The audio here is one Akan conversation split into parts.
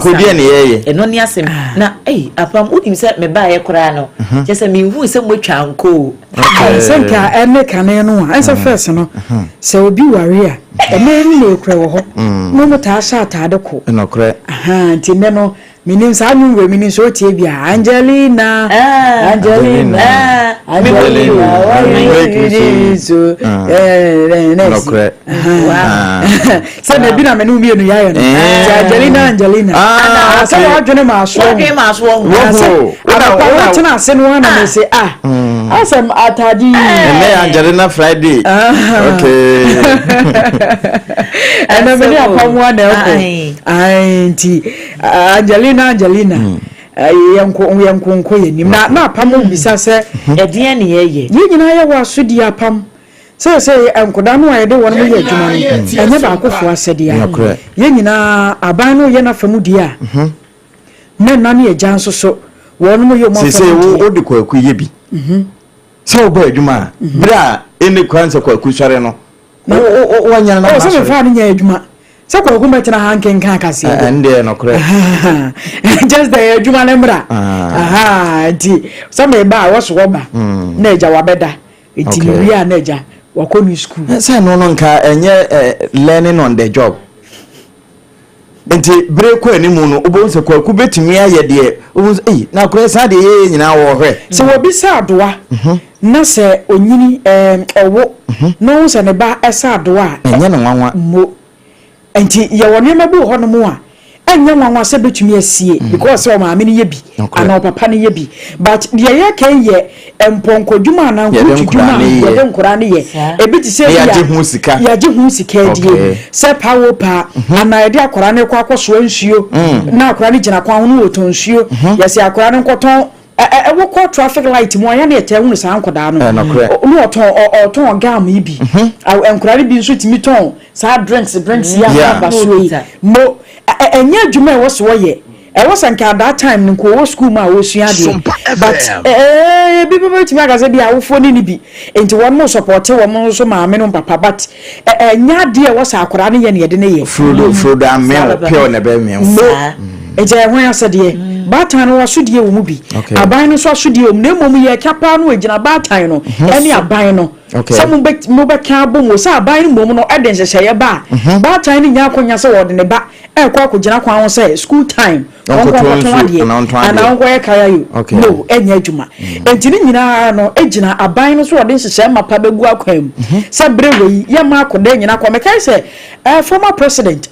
Kodie ne ye. Eno ni asem. Na apam unim se me ba ye kora no. Je se me hu se mo twa nko. Senka ene kane no a. Ense first no. Se obi ware a. Ene ni le kora wo ho. No mo ta sha atade ko. No kora. Nti ne no minim sa nu we minim so tie bia Angelina so no kora. Sa na bi na me no mi enu ya yo no. Angelina sa wa dwene ma so wo ana tena se no ana me se asem atadi me Angelina Friday okay ana me ni apamwa na ko nti Angelina yanko yenim na apam bisa se edie ne ye nyina ye wa so di apam se enkoda no ayede won mo ye adwuma no enye ba akofo asede ya ye nyina aban no ye na famu di a na nane ye jan so won mo ye mo se wo odi kwaku ye bi se wo ba adwuma bra eni kwanse kwaku sore no wanyana na so me fa ni ye adwuma se kwaku metina hanken kan kase ande no kore just the adwuma lembra di so me ba wo so ba na eja wabeda enti ni wi a na eja wakoni school say no nka enye learning on the job enti break ko animu no obo se kwaku betimi aye de obo na kore sa de ye nyina wo hwe se wo bi sa adoa na se onyini owo no se ne ba esa adoa enye no nwanwa mo enti ye woni mabu ho no mu a enya nwanwa se betumi asie because o ma amini ye bi ana papa ne ye bi but ye ye kan ye emponko dwuma na nkutu dwuma ye nkura ne ye ebiti se ya je hu sika die se pawo pa ana ye de akora ne kwa akoso nsuo na akora ne gina kwa hono oton nsuo ye se akora ne nkoton wo ko traffic light mo ya na ete hu sa nkoda no no oton gam ibi enkura ne bi nso timi ton sa drinks ya ba so yi mo enye adwuma wo so ye was anka that time nko wo school ma wo sua de but bi timi agaze bi awofo ni bi enti won mo support wo so ma me no papa but enya de wo sa akora ne ye ne de ne ye frudo amel pure ne be me eje ho asede batan no wasodie wo mu bi aban no so asodie wo na mom ye kapa no agina batan no ene aban no so mo be ka bom wo sa aban no mom no eden hyehye ba batan ni nya akonya se wo de ne ba kwa akogina kwa ho se school time ana onko ye kaya you no enya adwuma enti ni nyina no agina aban no so wo de hyehye mapa begu akwam se brewe ye ma akoda nyina kwa me kai se former president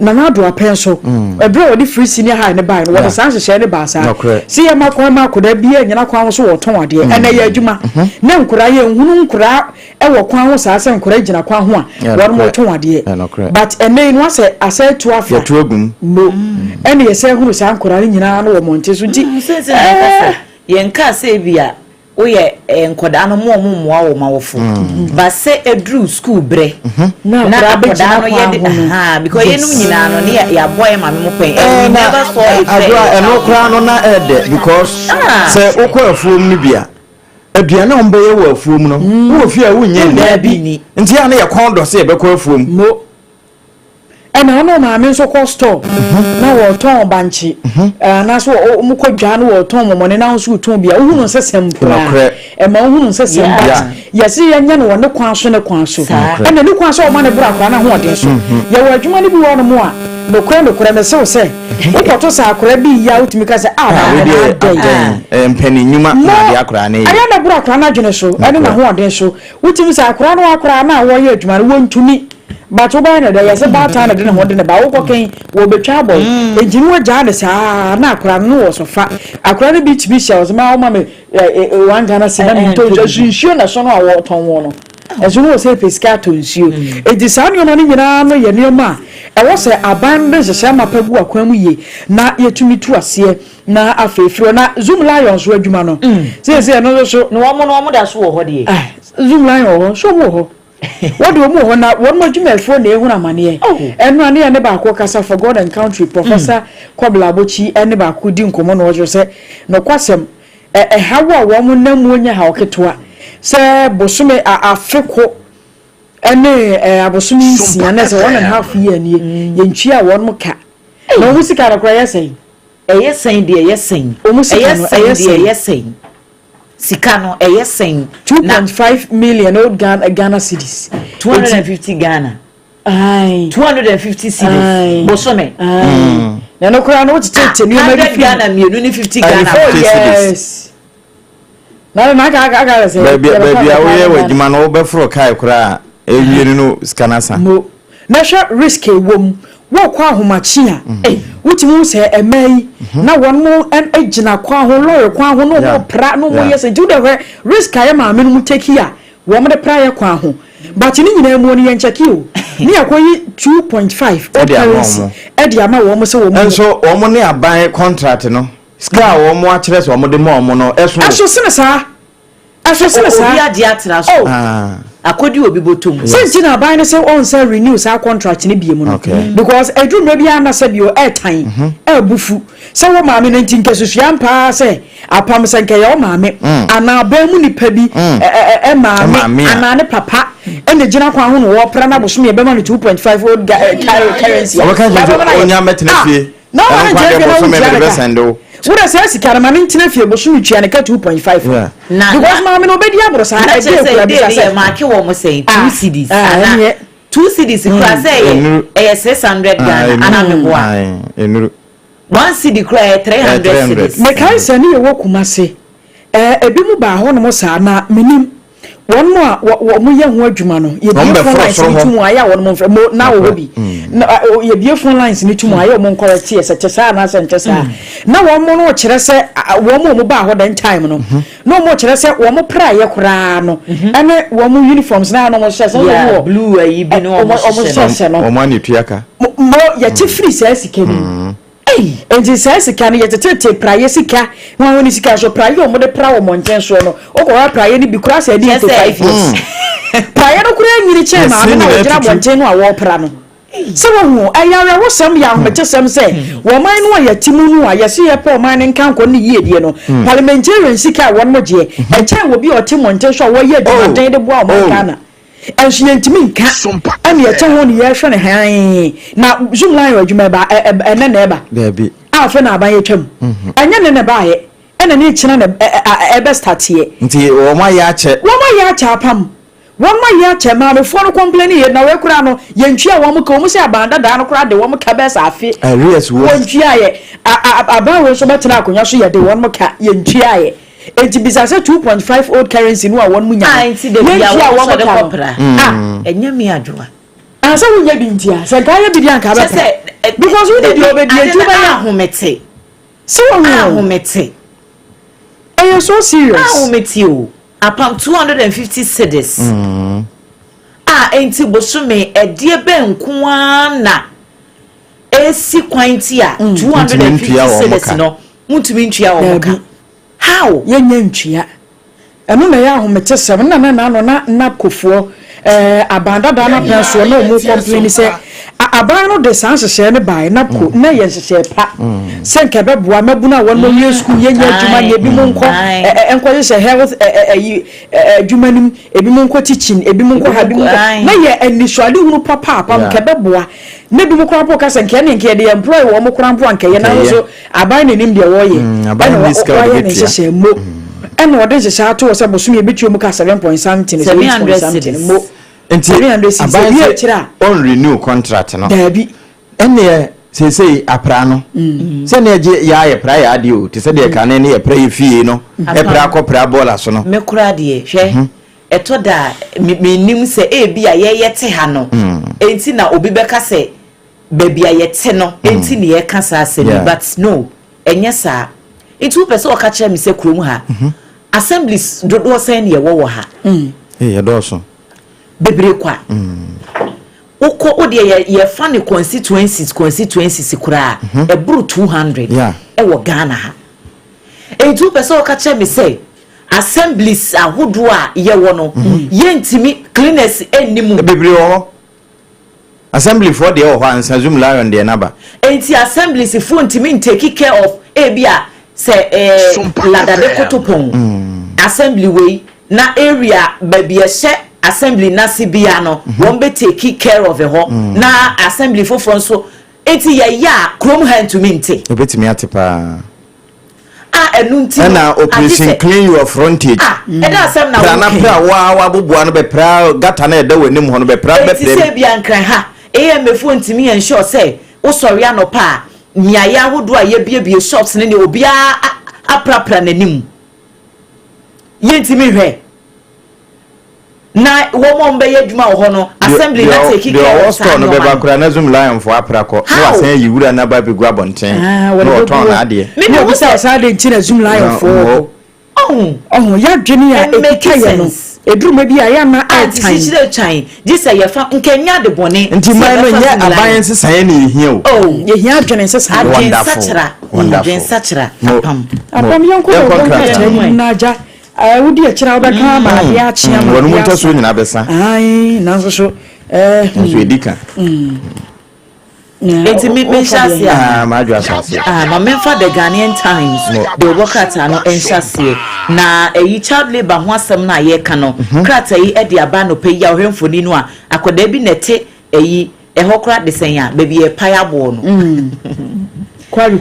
Dadaa Adwoa penso ebre wodi free senior high ne buy no wodi san hye ne ba sa si ye makwa koda bia nyina kwa ho so wo ton ade ene ye adwuma na nkura ye nhunu nkura e wo kwa ho sa se nkura gina kwa ho a won mo ton ade but ene no ase ase to afa ye to agum no ene ye se hunu sa nkura nyina no wo monte so nti ye nka se bia oye enkoda no mo wo ma wofo ba se edru school bre na akoda no ye because ye num nyina no ne ya boy ma me mo pen never saw it Adwoa eno kra no na ede because se okọ afuom ni bia aduane ombe ye wo afuom no wo fi a wonye nda bi nti ya na ye kondo se be kọ afuom no ena ono ma me so ko store na wo ton banchi na so mu ko dwa na wo ton mo ne na so ton bia ohunu se sempra e ma ohunu se semba yesi yenya no ne kwan so ena ne kwan so o ma ne bra kwa na ho ode so ye wo adwuma ne bi wo no mo a no kure me se wo to sa akora bi ya utimi ka se mpani nyuma na de akora na aya na bra kwa na dwene so ene na ho ode so utimi sa akora na wo ye adwuma wo ntumi but oba na da yase bata na de ne hode ne ba wo koken wo betwa boy ejini wo ja de sa na akora no wo so fa akora ne bi tibi sha wo ma wo ma me wan Ghana se na mi to nsuo na so no awo ton wo no ezo no se pescato nsuo edi sa no no nyina no ye nioma e wo se aban de se ma pagu akwan ye na yetumi tu ase na afefiro na zoom lions wo adwuma no se no so no wo da so wo hode zoom lion so wo ho what do mo na won mo dwumelfo na ehuna mane enu ane ne ba ko kasa for God and country professor Kwabla Bochi ene ba ko di nkomo no wo se no kwasem hawo a wo mo namu onya ha oketoa se bosume afeko ene abosumi nsia na se 1.5 year nie ye ntwi a won mo ka no musika na kura yesen yesen de yesen yesen sika no yesen 2.5 million old Ghana cedis 250 Ghana ai 250 cedis bosome na no kura no tete ni ma di Ghana mienu ni 50 Ghana yes na ga say baby awoye wajima no obefro kai kura ewienu no scanasa mo na sha risk ewom wo kwa ahomachi a wutimu se emai na won mo agina kwa ho lawyer kwa ho no mo pra no mo yes do the risk aye ma me no take here wo mo de pra ye kwa ho but ni nyina mu ni yen check you ni akoyi 2.5 currency e ama wo mo se wo mo enso wo mo ne aban contract no ska wo mo a kire so wo mo de mo no eso sene sa obi adi atra so akodi obi botom since na buy no say on say renew sa contract ni biemu no because edru no bia na say bio airtime bufu say wo maame na ntinke susua mpa say apam say nke yo maame ana ba mu nipa bi maame ana ne papa ene gina kwa ho no wo pra na bosom ye be ma no 2.5 old currency wo kan je onya metena fie no one je sendo so that says karama ntina fie bosom twa ne ka 2.5 because maame no obedi abro sa e dey say maake wo mo say 2 cedis ana 2 cedis kura say e 600 Ghana ana me boa enuru 1 cedi kura 300 cedis me kai se ne wo kumase ebi mu ba ho no mo sa na menim won mo wo mo ye ho adwuma no ye bi phone lines ni tumu aya won mo mo na wo bi ye bi phone lines ni tumu aya mo correct ye se chesa na se chesa na won mo no kire se won mo ba ho den time no no mo kire se won mo pra ye kura no ene won mo uniforms na no mo se wo blue ayi bi no mo se no o ma ni tuaka mo ye ti free se sika ni enti sai sika ne yetete praye sika won ni sika so praye o mo de pra wo monten so no o ko praye ni bi kura se di 5 years praye no kura nyiri che ma na wo gira monten no a wo pra no se wo hu ayawe wo sam ya mete sam se wo man no ya timu no a yesi ye pa o man nkan ko ni yie die no parliamentarian sika won mo je e che wo bi o ti monten so wo ye di de bo o man kana enshientimi nka ami eche ho ne ye hwe ne han na zoom line adwuma ba ene na eba baby afa na aban etwam anya ne ne ba ye ene ne kina na ebe start ye nti wo ma ya che apam wo ma ya che ma be fo no complain ye na we kura no ye ntwia wo mo ka wo se abanda da no kura de wo mo ka be sa afi yes wo ntwia ye aban we so betena akonya so ye de wo mo ka ye ntwia ye enti bisase 2.5 old currency no a won munya enti de bia wo so de kopra enya mi adwoa asa wunya bi ntia se ga ya bi dia nka ba because we dey obedi ejuba ya ahomete so ahomete so serious ahomete o apam 250 cedis enti bosume edie be nkoa na esi kwanti a 250 cedis no mutumi ntwia wo ka how yenye ntwia eno na ya ahomete sem na kofuo abanda da na penso na omo complain say aban no de san hye ne bai na ko na ye hye pa sen ke beboa mabuna won mo ye school ye nya adwuma ye bi mo nko enko hye health adwuma nim ebi mo nko teaching ebi mo nko ha bi mo na ye initially hunu papa pam ke beboa na bi mo kra po ka sen ke ne nke de employ wo mo kra po anke ye na so aban ne nim de wo ye aban ni ska de hye mo eno de hye ato wo se bosom ye betuo mu ka 7.something mo enti aban on renew contract no dabi ene sei apra no se ne je ya ye pra ya de o te se de ka ne ye pra ye fie no e pra ko pra bola so no me kura de hwe eto da me nim se e bia ye te ha no enti na obi beka se baby a ye te no enti ne ye ka sa se but no enye sa itu pese o ka kire mi se kurom ha assemblies dodo se ne ye wo ha ye do so bebre kwa uko odi ye fa ne constituencies kura e buru 200 e wo Ghana ha etu pese o ka che me say assemblies ahodo a ye wo no ye ntimi cleaners enimu bebre wo assembly for the ho ansa zoom lion de naba enti assemblies for ntimi take care of ebia say ladade kotopon assembly we na area babia she assembly na sibia no won be take care of ho na assembly for so eti ya krom hand to minti obetimi atepa enunti na operation clean your frontage eda asem na na pra wa boboa no be pra gata na eda wanim ho no be pra be pre eti bia nkran ha emefo ntimi ensure say wo sori anopa nya ya wodo a ye bie shops ne obia aprapra nanim yentimi hwe na wo mo mbe yeduma wo no assembly na take care of store no be ba kura na zoom lion for aprako no asan yiwura na ba be gu abonten no ton na ade me wo say asade nti na zoom lion for ya dwene ya ekikaye no eduruma bi ya na airtime chire chan gisa ye fa nkenya de bone nti man no nye aban sesan na ehia o ye hia dwene sesan wonderful sachira apam yonko na aja wudi akira obeka ma dia achia ma wonu munto so nyina besa ai nanso so so edika eti me shasi ma adwo asase ma memfa the Ghanaian Times the workata no enshase na eyi child labor ho asem na ye ka no krata yi e de aba no pe ya ohwemfoni no a akoda bi nete eyi ehokra de sen ya baby e payabo no kwari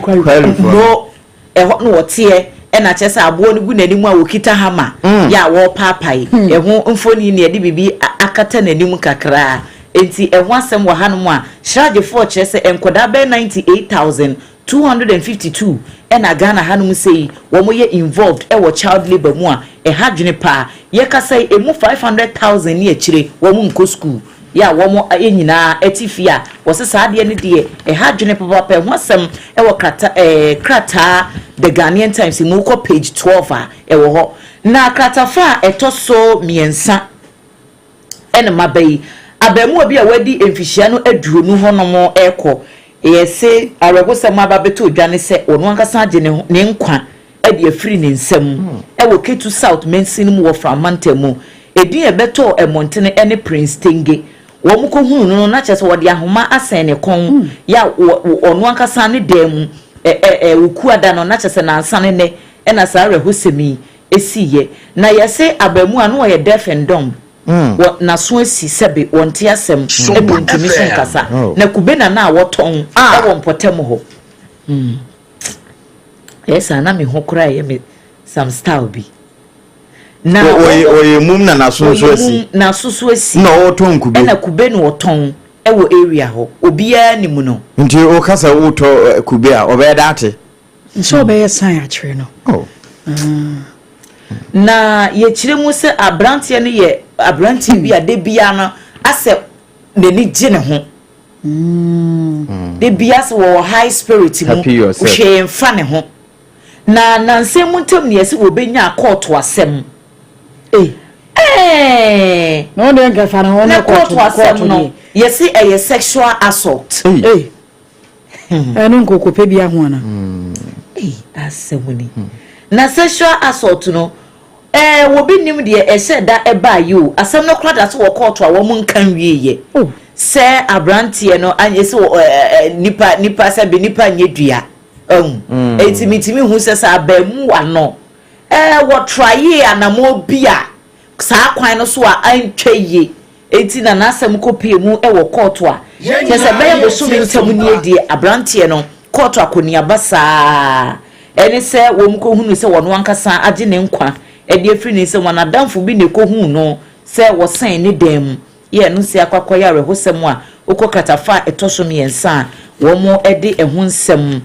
no eho no wote ena chese abo no gu nanim a wokita hama ya wo papai eho mfoni ne de bibi akata nanim kakra enti eho asem wo hanom a charge for chese enkoda be 98,252 ena Ghana hanom sei wo mo ye involved e wo child labor mu a e hadwene pa ye ka sei emu 500,000 ne akire wo mo nko school ya wo mo enyina etifia wo se saade ne de e hadwene papa ho asem e wo krata the Ghanaian Times mu ko page 12 a e wo ho na krata fa etoso miensa ene mabai abemu obi a wadi emfihia no aduro nu honom eko yese aregosem ababeto odwane se onu ankasa age ne nkwa e de afiri ne nsam e wo Ketu South mensin mu wo Framantemu edin ebeto emontene ene Prince Tenge wo mu ko hunu no na chese wo de ahoma asen ne kon ya onu ankasa ne dem ukuada no na chese na ansane ne na sare hosemi esiye na yese abemu anu ye deaf and dumb na so asi sebe wonte asem ebuntumi so nkasa na kubena na woton e wo mpotem ho yesa na me ho kura ye me some style bi na oye mum na so asi na so asi na woton kube na kube no woton e wo area ho obia ni mu no nti o kasa woto kube a obeda ate so be san akire no na ye kire mu se abrantie ne ye abrantie bi ade bia no ase neni gye ne ho de bia se wo high spirit mu hwe mfa ne ho na nanse mu ntam ne yesi wo benya court asem no de gafa na ho na court asem no yesi a sexual assault enu nkokope bia ho na asemuni na sexual assault no wo bi nim de ehye da eba yo asem no kra da so wo court a wo mun kan wieye se abrantie no anye se nipa se be nipa nyedua etimitimi hu se sa abamu ano wo try anamo bia saa kwan no so a antwaye eti na nasem kopie mu wo court a se se be bo so mi ntam ni edi abrantie no court akonia basa eni se wo mu ko hunu se wo no ankasa age ne nkwa edi afiri ne se wana damfo bi ne ko hu no se wo san ne dem ye no se akwakoya rehosem a okokatafa etoso miensa wo mo edi ehu nsem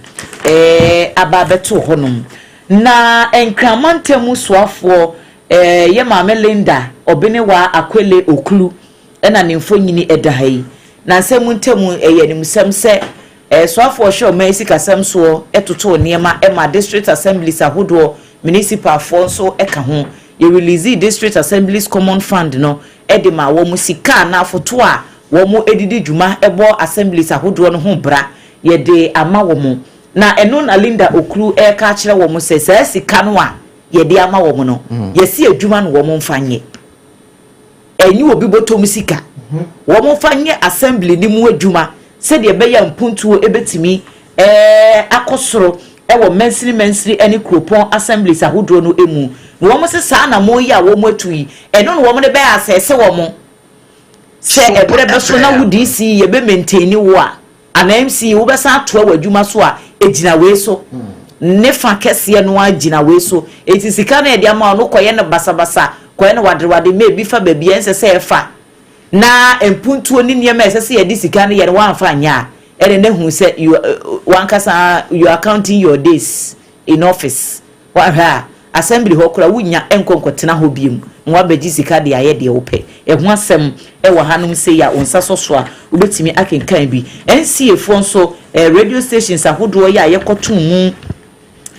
ababeto honum na enkramantemu soafo ye maame Linda obene wa akwele oklu ena ne mfonyini edahai na nsemu ntemu ye nimsem se soafo hwe o maisi kasem so etoto niema ema district assemblies ahodo municipal fonso eka ho ye release district assemblies common fund no edema wo musika na afoto a wo mu edidi djuma ebo assemblies ahodo no ho bra ye de ama wo mu na eno na Linda okru eka kire wo mu se sika no a ye de ama wo mu no ye si adwuma no wo mu mfanye enyi obi botom sika wo mu mfanye assembly ni mu adwuma se de be ya mpuntuo ebetimi akosoro ewo mensiri eni kropon assemblies ahodo no emu wo mo se sa na mo yi a wo mo atui eno no wo mo de be asese wo mo se ebre be so na wudi si ye be maintain wo a an MC wo besa to wadwuma so a ejina we so ne fa kese no agina we so eti sika na e dia ma no koye ne basabasa koye ne wadrewade me bi fa ba bia nsese e fa na empuntuo ni niam esese ye di sika ne ye wan fa nya ene ne hu se you one kasa you are counting your days in office wa ha assembly ho kura wunya enkonkotena ho biem nwa begi sika de aye de ope ehu asem e wo hanum se ya onsa soso a obetimi akenkan bi NCA fo nso radio stations ahodo ya yekotum mu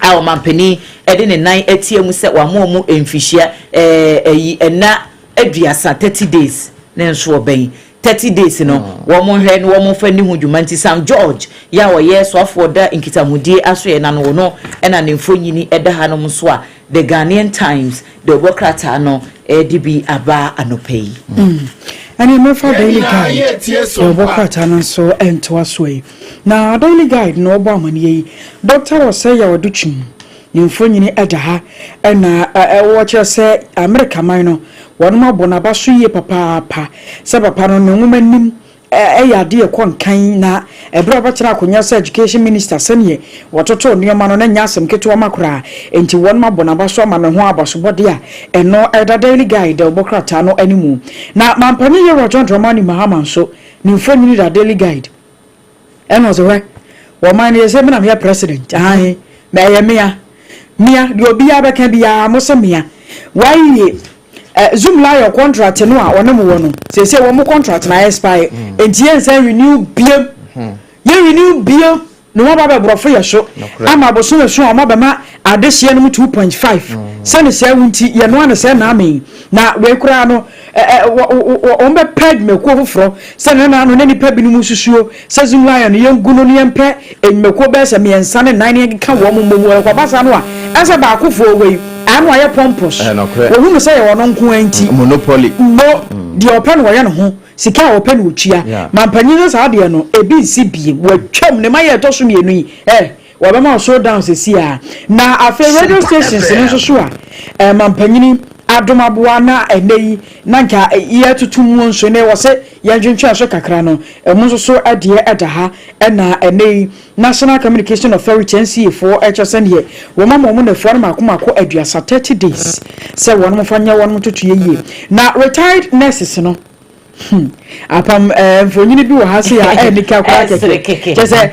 a o mampani e de ne nan atiemu se wa mo emfihia ena aduasa 30 days ne nso oben 30 days no wo mo hwe no wo mo fa ni hu dwumanti Sam George ya wo yeso afo da nkitamudie aso ye na no no ena ne mfonyini eda hanom so a the Ghanaian Times the Bokrata no DB aba anopei ani me for daily guide the Bokrata no so ento asoi na daily guide no obo amani yi doctor was say ya woduchim ni mfonyini eda ha ena wo che say America man no wonu mabona ba so ye papa se papa no nwumanim yade e konkan na ebra ba kira akonya se education minister sene wototo nioma no na nyasem keto makura enti wonu mabona ba so ama ne ho abasobode a eno eda daily guide Bokrata no animu na mampani ye Roger Dramani Mahama so ni mfanyini da daily guide eno so we wo man ye se me na me president ahe me ye mia di obi abeka bia mo se mia why Zoom la your contract no a wona mo wono se wo mo contract na expire entie say renew biem ye renew biem no ma ba brofo ye so ama boso me so ma ba ma adehye no 2.5 sene se wunti ye no an se na amen na we kura no o mbe peg me ko foforo sene na no na nipa bi no mususuo se Zoom la no ye nguno no ye mpe enmeko be se me ensa ne 9 ka wo mo mo ko basa no a asa ba akofo we anu aye pompos ohunu say ye wono nko anti monopoly no di open wo ye no ho sika open wo tua mampanyi sa de no ebi si bie watwam ne maye to so mienu yi wo be ma so down se si a na afa radio stations ne so a mampanyi Adom Aboa na enei na nka ye tutum nso ne wo se ye dwentwa so kakra no emu so ade eda ha na enei National Communication Authority NCA for HSN ye wo mama mo na fuan makomako aduasa 30 days se won mo fanya won mo tutu ye na retired nurses no apam mfonyini bi wo ha se ya enika kwa keke se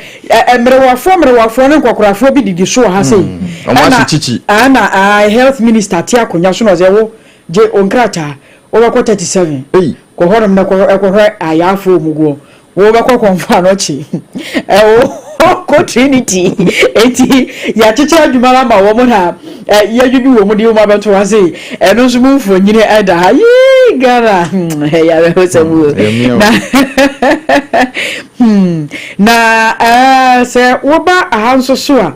mrewafo ne kwakurafo bi didi so ha se ana health minister ti akonya so no ze wo je onkrata wo ko 37 ko honom na ko ayafo mugo wo ba ko konfa no chi ko Trinity eti ya chiche adwuma ma wo mo na ya dwubi wo mo di wo ma beto ha se eno so mu mfonyini eda ha yi gara ya be so mu na se wo ba ahanso so a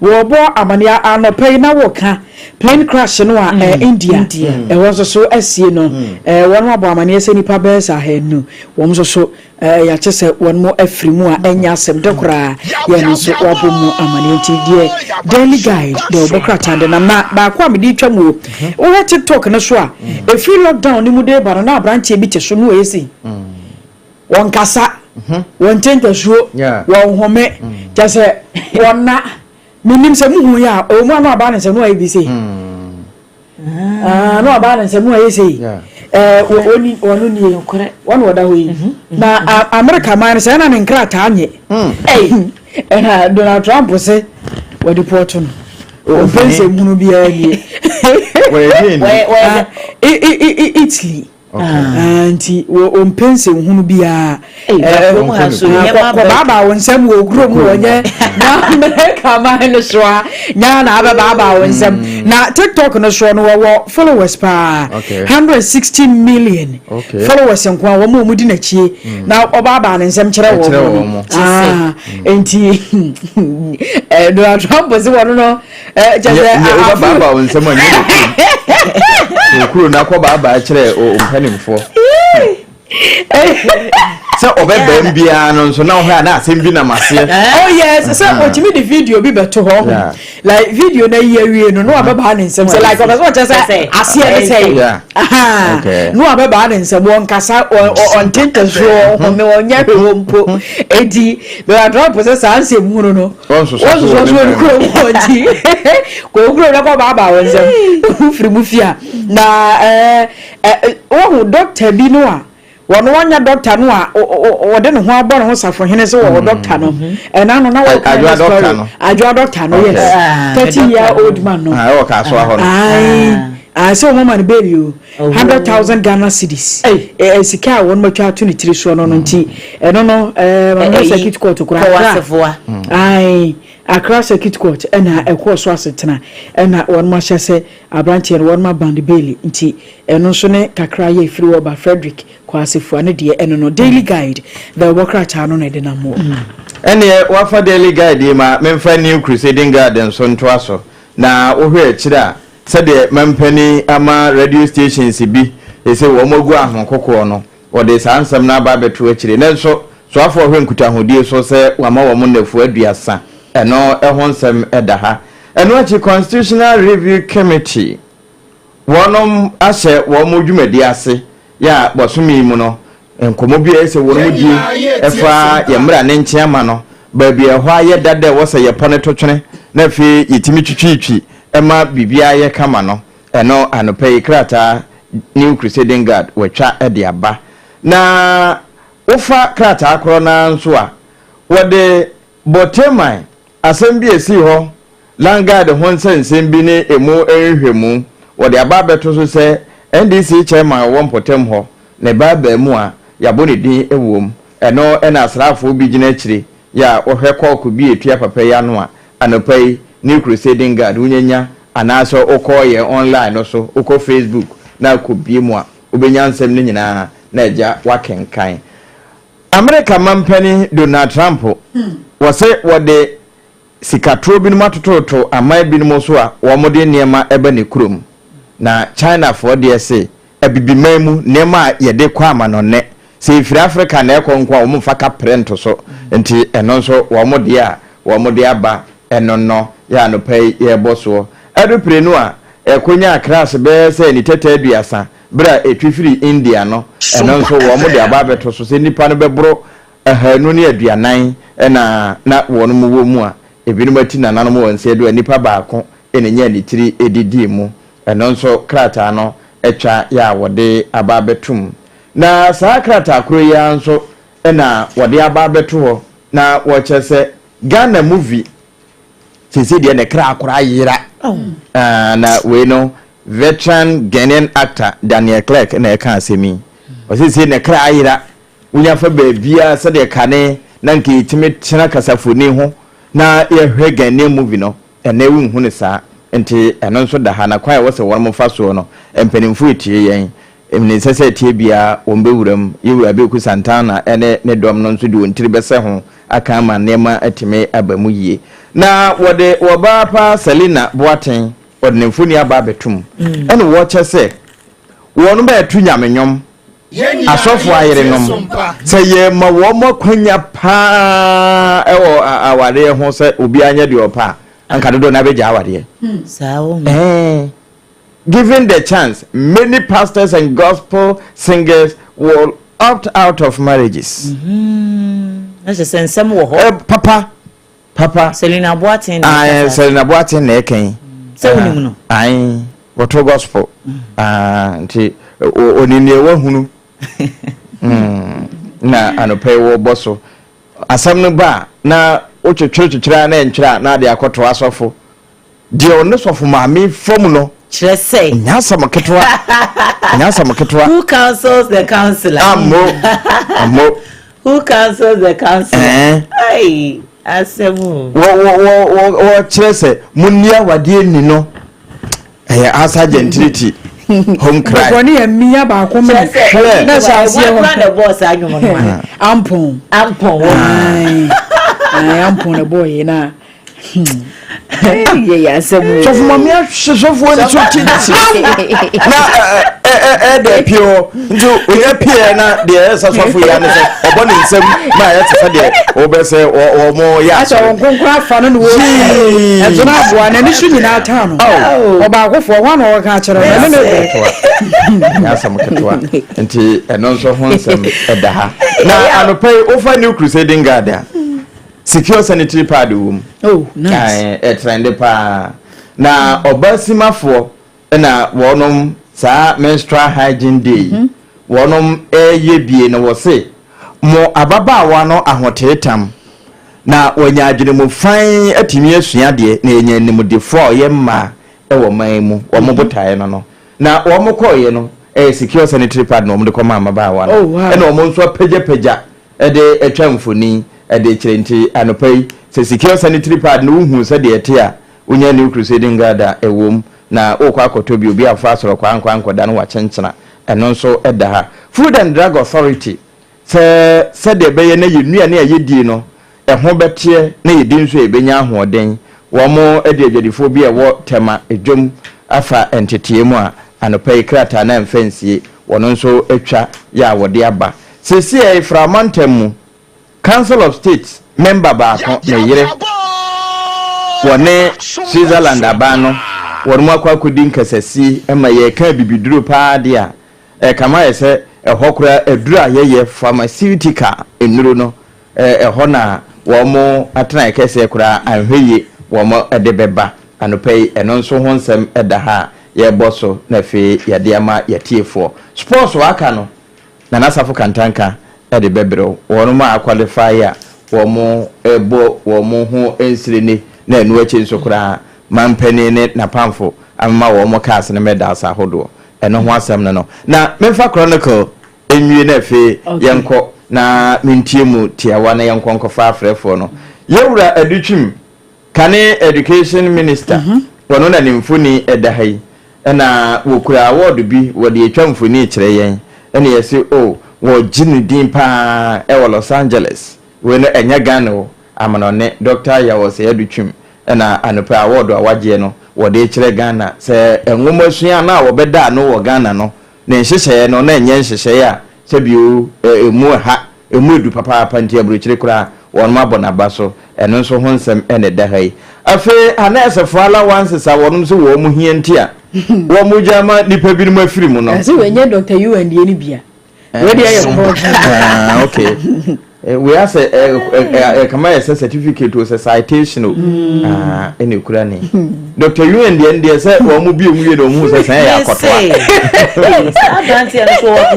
wo bo amania anopei na wo ka plane crash no a India was so asie no won abo amania se nipa be sa ha nu wo so ya chese won mo afrimu a enya asem de kura ya no so wabo mu amania ti die daily guide de Bokrata de na ba kwa me di twam wo TikTok no so a e free lockdown ni mu de ba na branch e bi te so no esi won kasa won tenta shuo won home chese won na minim se mu ya o mu anu aba ne se no ABC no aba ne se mu ayese wonu ni nkore wonu wada hoyi na America man se na ne nkrata anye Donald Trump se we deport no o pense mu bi ani Italy anti wo mpense hunu bia baba wonsam wo grom wonye na America man no so nya na baba wonsam na TikTok no so no wo followers pa 160 million followers nkwa wo mu di na chie na baba ne nsam kire wo anti Donald Trump se wono no baba wonsam anya okuro na kwa baba kire o mpanimfo So obebe bia no so na ho na asem bi na mase. Oh yes, so watching the video bi beto ho. Like video na yewie no abeba na nsem say like obeso say ase e say. Aha. No abeba na nsem won kasa on tintaso ho me wonya hwompo. Edi be drop say ansem hunu no. Wonso so ko nti. Ko gro na ko baba wonsem. Firi mu fia. Na doctor bi no a wono wanya doctor no a wode no ho abɔ no ho safo hene so wo doctor no na no na wo adwa doctor no yes 30-year-old man no wo ka so ahɔ ai so mama no baby 100,000 Ghana cedis sika won matwa to ne tiri so no nti eno no mama circuit court kura ai Accra Circuit Court na ekoso asetena na won ma hyese abranche won ma band bailey nti eno so ne kakra ye free over Frederick kwasefua ne de eno no daily guide the worker cha no ne de na mo ene wafa daily guide ma memfa new crusading garden so nto aso na wo hwe akira se de mampani ama radio stations bi ese wo mogu ahonkoko no wo de sansam na ba beto akire ne so so afọ hwe nkuta hodie so se wama wo mo nafu aduasa eno ehonsem edaha eno achi constitutional review committee wonom ahye wo mo dwumadi ase ya bosumi mu no enkomo bia ese wo mo die efa ye mra ne nchiama no ba bia ho aye dada wo se ye pone totwene na fi yitimi twitwitwi ema bibia ye kama no eno anopai krata new crusading guard wetwa ede aba na ufa krata akoro na nso a wode boteman asem esi ho langard ho nsensem bi ne emu ehwemu wode aba beto so se NDC chairman won potem ho ne baba mu a yabo ne din ewom eno ena asrafo bi gina akire ya ohwe koku bi etua papa ya no a anopai new crusading guard unyanya anaso okoye online no so oko Facebook na ko bi mu a obenya nsem ne nyina na eja wakenkan America mampani Donald Trump wose wode sikatro bi no matototo amai bi no so a wo mode niema ebe ne kurom na China for de se abibimamu niema ye de kwa amanone se ifiri Africa na ekonkwa wo mfa ka prento so enti eno so wo mode aba eno no ya no pay ye boso edupre no a ekonya class be se ni tete aduasa bra etwifiri India no eno so wo mode aba beto so se nipa no bebro ahanu ne aduanan na wo no mu wo mu a ebinum ati na nanom won se do nipa baako enenya ni tiri edidi mu eno so krata no etwa ya wode aba betum na saa krata kro ya nso na wode aba beto ho na wo chese Ghana movie sisi de ne kra akora yira na we no veteran Ghanaian actor Daniel Clark na e kan asemi o sisi ne kra yira unya fa baabia se de kane na nke itime tena kasafoni ho na ye hwe Ghanaian movie no ene wu hu ne saa enti eno nso da ha na kwa wo se won mo fa so no empanimfu etie yen emni sese tie bia ombewuram yewura be ku Santana ene ne dom no nso de wontiri bese ho aka ma nema atime abamu yie na wode woba pa Selina Boaten wode nemfuni aba betum ene wo chese wonu ba etu nyamenyom asofo ayere nom se ye ma wo makwanya pa ewo aware ho se obi anya de opa anka dodo na beja aware sawo given the chance many pastors and gospel singers will opt out of marriages that's the sense wo ho papa Selina Boaten Selina Boaten na eken se woni no ai woto gospel nti onini ewa hunu na anopai wo boso asam no ba na ochwetwetwetwera na enkyera na de akoto asofo de ono sofo maami fom no kire say nyasa maketwa who counsels the counselor amo who counsels the counselor ai asemu wo kire say munnia wade ni no asa gentility home cry ko ni emiya ba ko me na sa se ho the boss adwumo no ampon ampon ampon the boy na Yeah, so for me, so for the na pure into we appear na the so for ya na say obon nsem na ya te de obese o mo ya so nkonkra fa no wo e zo na aboa na ni su nyina ta no oba akofo ho na o ka kire na ne ya sam ketwa nti eno nso ho nsem eda ha na anopai over new crusading guard secure sanitary pad wom nice trend pa na obasimafo na wonom sa menstrual hygiene day wonom ye bie na wo se mo ababaawa no ahotetam na wonya adwene mu fan atimi asua de na enya nimdefo ye mma wo man mu wo mo botae no na wo mo koye no secure sanitary pad no mo de koma ababaawa no na wo mo nso pagya de atwamfoni de kirenti anopai se secure sanitary pad no hu se de ete a wonya new crusading guard ewom na okwa akoto bi obi afa asoro kwa nkoda no wachencena eno nso eda ha food and drug authority se de beye na yenua na yedi no eho betie na yedi nso ebenya ahoden wo mo ede adwadifo bi ewo tema edwom afa entetiemu a anopai krata na mfensie wono nso etwa ya wode aba sesi e framantam Council of States member baako na yire wone Switzerland abano wonmo akwa kodi nkasasi ema ye ka bibiduro paade a kama yese ehokura eduro ayeye pharmaceutical enuro no ehona womo atena kese kura anhweye womo edebeba anopai eno nso ho nsem eda ha ye boso na fe yade ama yatiefo sports waka no na nasafo kantanka ede bebero wonmo qualify a womo ebo womo ho ensirene na enu achi nso kura mampani ne na pamfo amma womo cars ne medals ahodo eno ho asem no na memfa chronicle enwie na fe yenko na mintiemu tiawa na yenko nkofa afrefo no yewura adutwim kane education minister wono na nimfuni edahai na wokura award bi wode etwamfuni kire yen ene yesi wo jinu din pa e Los Angeles we no enya Ghana amanone Dr. Yawose adutwim na anopa award awaje no wode kire Ghana se enwomasuya na wo beda no wo Ghana no na nhyehyeye no na enye nhyehyeye a se biu emu ha emu edu papa panti abro kire kura won ma bona baso eno nso ho nsem ene da hai afi anasefo allowance sa wonum so wo mu hienti a wo mu jama nipa bi no afiri mu no ase wenye Dr. UND ni bia we dey your okay we have a come as a certificate was a citation in Ukraine. Dr. UND and said, "Well, will be a weird who says, I can't see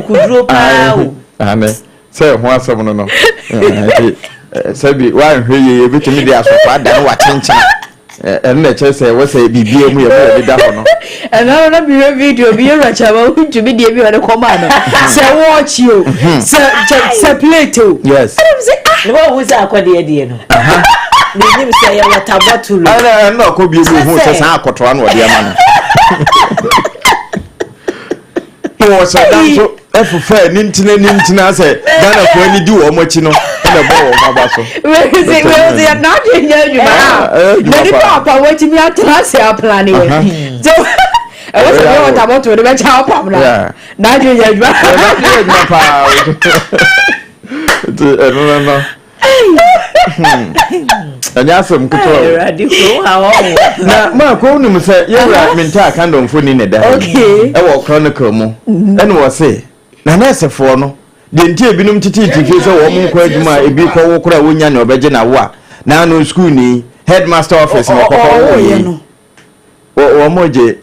could drop out. Say, once someone no. Sabi, why you bit me there so far than watching. And the church was a BBM we have done. And I don't be a video be a rachaba to be the other command. Say, watch you, Sir Plato. Yes. What was that? What the idea? The name say what about to look. I know could be who says I could run with your man. Was a so fair Nintina said, Ghana for any do or much, you know, and a ball of Mabasso. Where is it? Where is it? Not in your papa, what you are planning. So I was about to the child problem. Not in your and yasum kuto na ma ko num se yewra minta kandom foni ne da okay e wo chronicle mu ene wo se na nesefo no de ntie binum tititi fe se wo mu kwa adwuma ebi ko wo kura wonya ne obeje na wo a na no school ni headmaster office no ko wo moje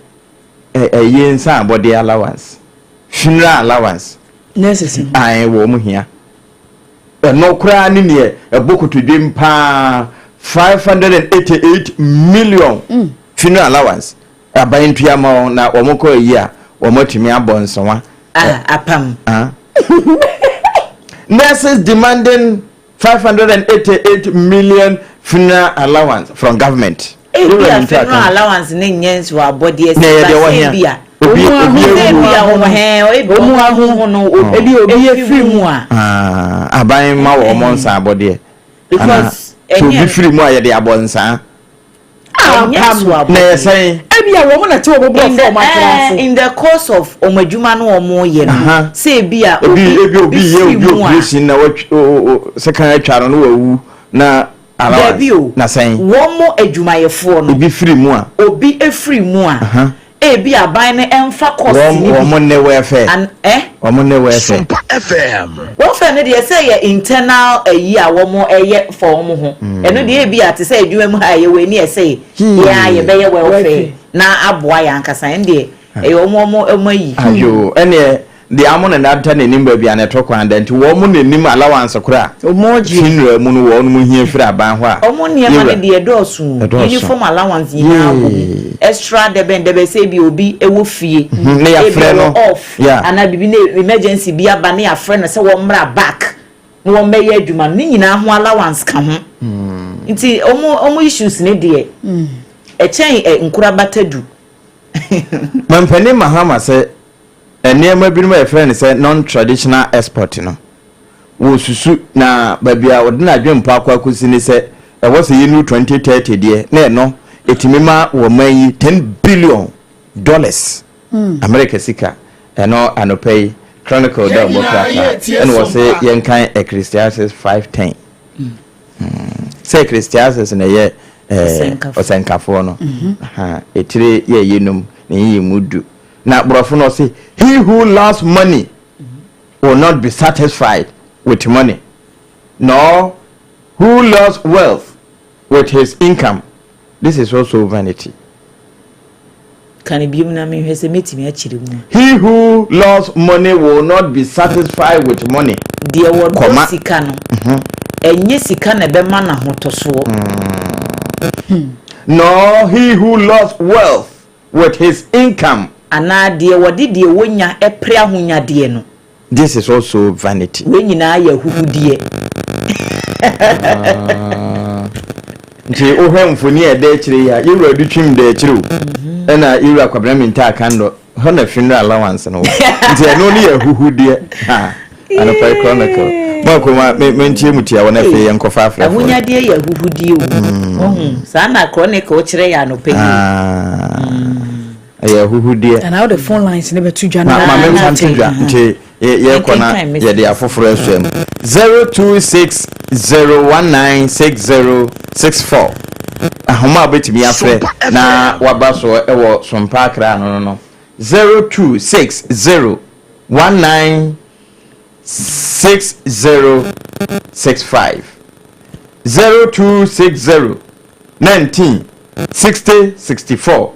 yensa body allowance funeral allowance necessary ai wo mu hia no kura ni ne ebokutu dem pa 588 million funeral allowance abayin tuama na omoko yi a omotumi abonsonwa apam nurses demanding 588 million funeral allowance from government. Funeral allowance ne nyens wa body esibia obi aban ma wo monsa abode because so bi free mu ayede abonsa na say ebia wo mo na te wo bo for ma class in the course of omajuma no omo ye no say bia obi ye sin na second atwa no wawu na na say wo mo adwumayefo no obi free mu a obi efree mu a ebi aban ne emfa cost ni wo mo ne welfare and wo mo ne welfare Sompa FM welfare ne de say ye internal ayi a wo mo eye for wo ho eno de ebi ate say adwuma mu ha ye we ni say ya ye be ye welfare na aboa ya nkasa ende wo mo yi ayo ene the amon and that ne nimba bia na to kwan da nti wo mo ne nim allowance kura omoji finra mu no wo no mu hie firi aban ho a omo ne ma ne de edosu uniform allowance yina wo extra debe say bi obi ewo fie ne ya frɛ no off ana bibi na emergency bi aba ne ya frɛ no say wo mra back no wo meye adwuma ne nyina ho allowance ka ho nti omo issues ne de chen nkura batadu mampani mahama say enema bi no my friend say non traditional export no wo susu na babia wodena adwempa akwakusi ni say e was yinu 2030 de na no etimima wo man $10 billion America sika eno anopay chronicle da bokata and was say yenkan Ecclesiastes 5:10 say Ecclesiastes na ye osenkafo no etire ye yenum na yi mudu na brofo no say he who loves money will not be satisfied with money, nor who loves wealth with his income. This is also vanity. Can it be na me hwese metimi akire mu? He who loves money will not be satisfied with money. Dear word sika no. Enye sika na be ma na hotoso. Nor he who loves wealth with his income. Ana de wodi de wonya epre ahonya de no. This is also vanity. We nyina ya huhudie. Nti ohwemfoni e de kire ya yewura dutwim de kire o na yewura kwabrami nta kando ho na funeral allowance no nti eno ne ya huhudie ha ana pai chronicle mako ma mentie mutia wona fe yenkofa afra ahonya de ya huhudie o sa na chronicle kire ya no pe ya huhudie and how the phone lines never to jana ma mem something nti ye kona ye de afoforo asem 0260196064 ahoma betimi afre na wabaso ewo sompa akra no 0260196065 0260196064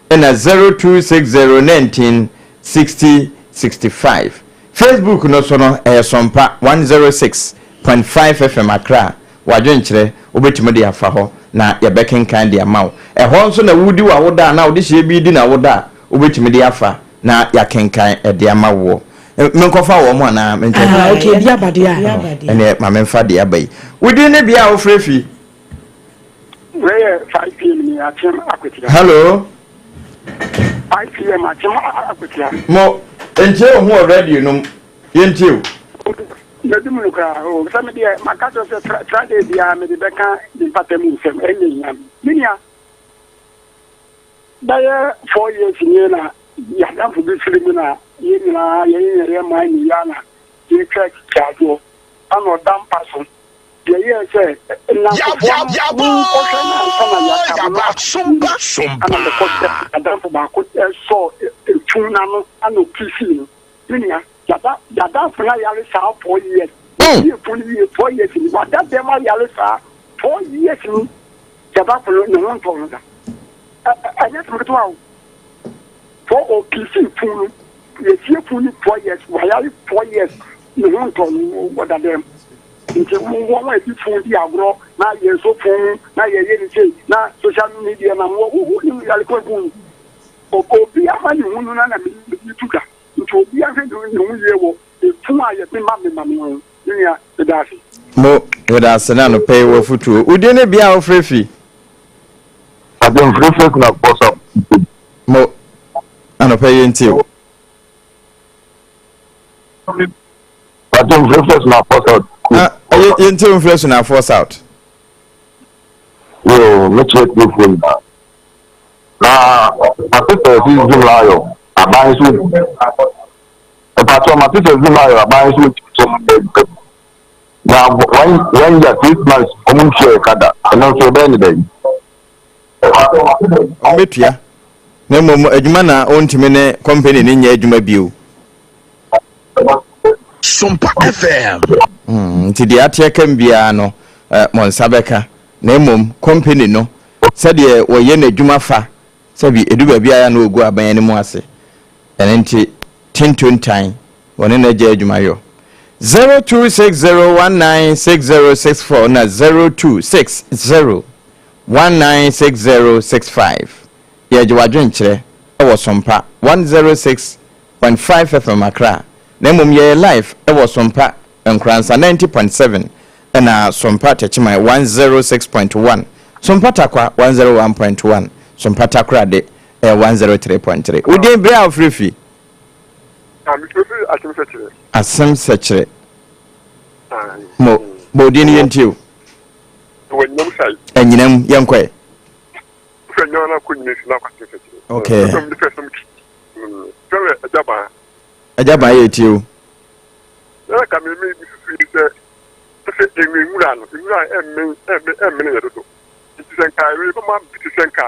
and 0260196065 Facebook no so no Sompa 106.5 FM Accra wadwenkyere obetime de afa ho na ye bekenkan de amaw ho nso na wudi wa woda na wode hye bi di na woda obetime de afa na ya kenkan de amawo menkofa wo mo na menkyere okay bia bade a ene ma menfa de abai wudi ne bia wo frefi where 5 p.m. ni atem akwetira hello 5 p.m. atem akwetira mo enche ho already no yenche Medum no kra o some dia makato se trade dia me de beka di patem nsem enye yam minia daye 4 years ni na ya dan fu bi film na ye na ye mai ni ya na ye check chajo ano dam paso ye say na Sompa adam fu ba ko so tuna no ano PC no minia Dada for yale sa 4 years. You put 4 years in what that them yale sa 4 years in Dada for no one for that. I just want to for OPC full yes you full 4 years while 4 years no one for what that them. Into one way to full the agro na ye so full na ye say na social media na who yale ko full. Obi afani hunu na na me tuka. To be a friend of you, if 2 years, mammy, you the Darcy. Mo with us and pay wo futu udene bia wo frefi adem frefi na post up mo ano pay until adem frefi na post out until inflation na force out yo let's check the phone Na my sister is Zulayo. Aban so. But my sister is Zulayo. Aban so. Now when you 6 months, I'm sure kada. I'm not sure any Ometua. Na mom adwuma na ontime ne company ne nya adwuma bio. Sompa FM. Nti de atia kan bia no Monsabeka na mom company no sɛdeɛ wɔyɛ na adwuma fa sɛbi eduba bia ya na ogu aban ne mu ase. Ɛne nti tintontan wɔne na gya adwuma yo. 0260196064 na 0260196065. Ye jwadwen kire ewo Sompa 106.5 FM Accra. Na mum ye live ewo Sompa Nkransa 90.7 na Sompa Techima 106.1. Sompa Takwa 101.1. Sompa Takra de 103.3. Udi bra ofrifi. Asem sechere. Mo di ni yentio. Enyinam yankwe. Okay. Ajaba yetio. Na ka me bisu se enwura no enwura emmen yedodo. It is enka we ma it is enka.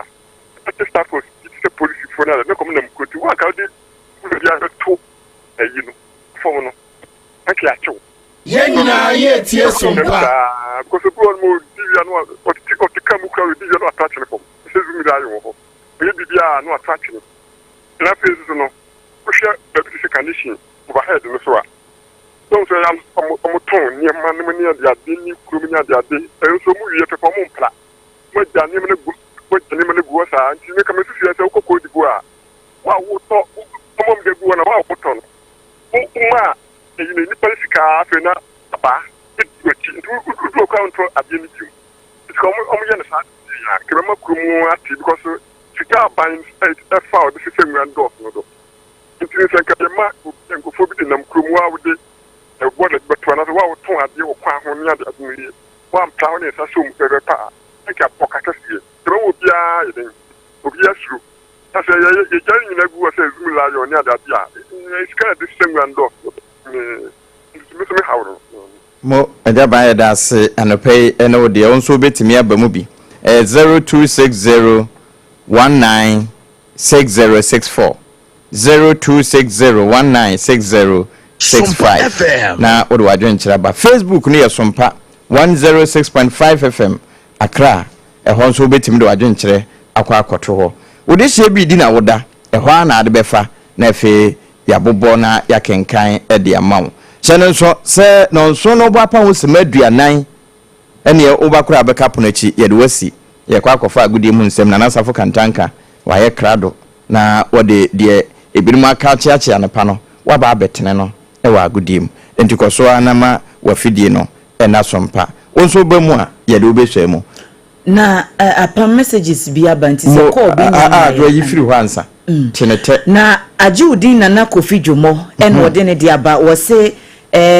At start for it is police for na no come na mkoti wa ka de ya to eyi no fo no. Aka acho. Yenina yetie Sompa. Because the one more divya no or the kamuka with divya no attach no. Se zumi da yo ho. We bibia no attach no. Na phase no. We share the condition overhead no so a. Don't say I'm ton near man near the adini krumia the ade. E so mu ye pepa mo mpla. Mo ja ni me go. Mo ja ni me go sa anti me kam su se ko di go a. Wa wo to mo de go na wa wo ton. Ma e ni sika afi na ba do control abini tim. It's come yen sa ya ke ma krumu ati because sika ban state e fa the system and do no do. It is like a ma ko forbidden nam krumu wa wo de e bolet but na so wa wo ton ade wo kwa ho nya de adumi wa mpla ne sa so mu pe pa e ka poka kase ke wo bia e den obi asuru asa ye jani na gu asa zumi la yo ne ada bia e sika de system and do me hawro Mo ajaba ya da se anopai ene wo de onso betimi aba mu bi 0260196064 0260196065 na wo de wadwen kira ba Facebook ne ye Sompa 106.5 FM Accra ehon so betimi de wadwen kire akwa akoto ho wo de hye bi di na woda ehwa na ade befa na efe ya bobo na ya kenkan e de amawo chene nso se no nso no bo apa ho semaduanan ene ye obakura abeka ponachi ye de wasi ye kwa akofa agudi mu nsem na nasafo kantanka wa ye krado na wode de ebirim aka chiachi anepa no wa ba betene no e wa agudi mu entikoso anama wa fidie no e na Sompa onso ba mu a ye de obehwa mu na apam messages bi abanti se call bi na do yi firi ho ansa chenete na ajiudin na Kofi Dwomo en wode ne dia ba wo se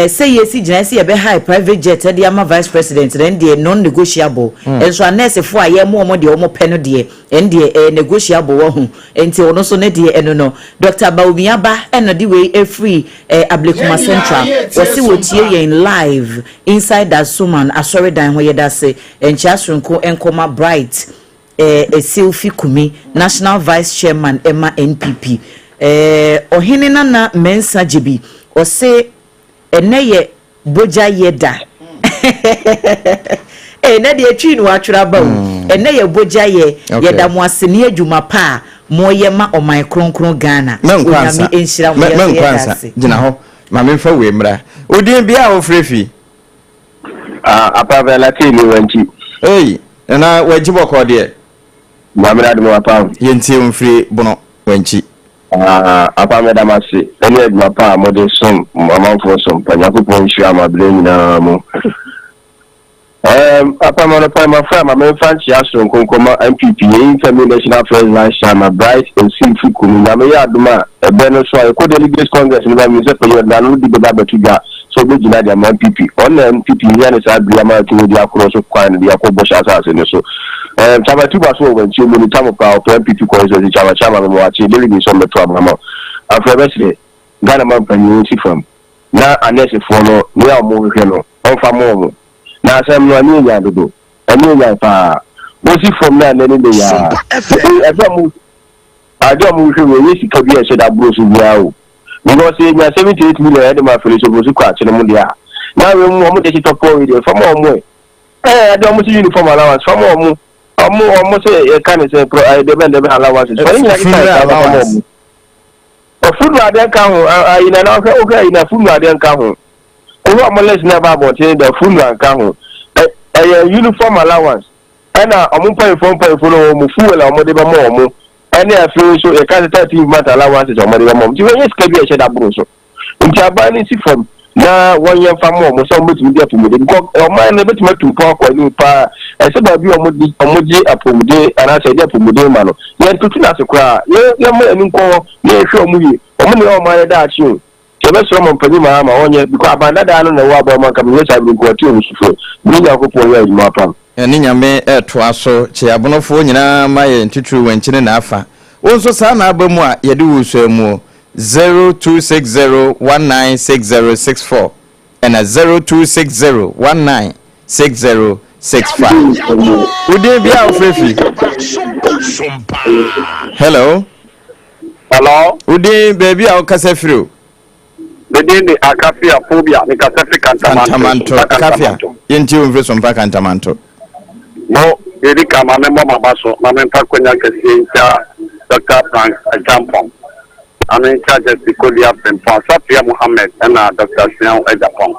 say yesi gina se ye be high private jet e dia ma vice president then dey non negotiable enso anese fo aye mo de omo pe no de en dey negotiable wo hu enti ono so ne de eno no Dr. Baumiaba eno de we free Ablekuma Central wo se wo tie ye in live inside that suman Asare dan ho ye da se encha sonko enkoma bright Silfi Kumi national vice chairman Emma NPP ohene na mensa jibi o se eneye boja yeda na de atwi no atwura ba eneye boja yeda mo aseni adwuma pa mo ye ma oman kronkron Ghana onyame enhyira mo ya gina ho ma memfa we mra odin bia wo frefi Apam Dadaa wanchi na wajibo Kodie Dadaa Adwoa Apam yenti mfiri bono wanchi Apam Dadaa Asare ene adwoa pa mo de som amanfo som panyakopon hwia ma blame na mo Apam no pa ma fa ma fanchi aso nkonkoma MPP International Affairs Vice Chairman Bright and Silfi Kumi na me ya aduma ebe no so ko delegate congress ni ba mi se pe yo da no di baba batuga so be jina dia man PP on PP ya ne sa bia ma to dia akoro so kwan dia ko bo sha asase ne so chama tuba so when you mo tamo pa PP ko so chama mo wa chi deli bi so meto abama afrebesre Ghana man panyin si fam na anese fo no ne a mo hwe no on fa mo na asem no ani ya dodo ani ya pa mo si fam na ne ne ya Ajo mu hwe we si ka bi e se da bro so bia o because e nya 78 million e ma fele so bro so kwa chene mu dia na we mu de top we de fa mo ajo mu si uniform allowance fa mo se e kan se pro de ben allowance so ni ya kita allowance o food ade kan ho ina na okay ina food ade kan ho o mo les na ba bo te the food kan ho uniform allowance ana o mo pa no mo fuel o mo de ba mo any affair so a candidate month allowance is already mom. You will just be a shed up so. In Jabani see from now 1 year from more, so much media to me. Because my never to talk or new pa. I said, I'll be a moji upon day, and I said, Yapu Mano. Yet to us a cry. You're more than call, you're sure movie. Only all my dad you. So that's someone for my own yet because I don't know what about my community. I've been going to bring up for my pump. Eni nyame toa so che abonofo nyina ma ye ntitru wanchine na afa wonso sa na abamu a ye de wuso mu 0260196064 and 0260196065 udi bia ofrefi hello udi baby a okasa firo the akafia phobia ni kasafi kantamanto akafia yenti umfre sompa kantamanto no edi kama membo mabaso na mempa kwenya kesiencha Dr. Frank Ajampong amen charge the Kodie Pempa Sapia Muhammad and Dr. Sian Ejapong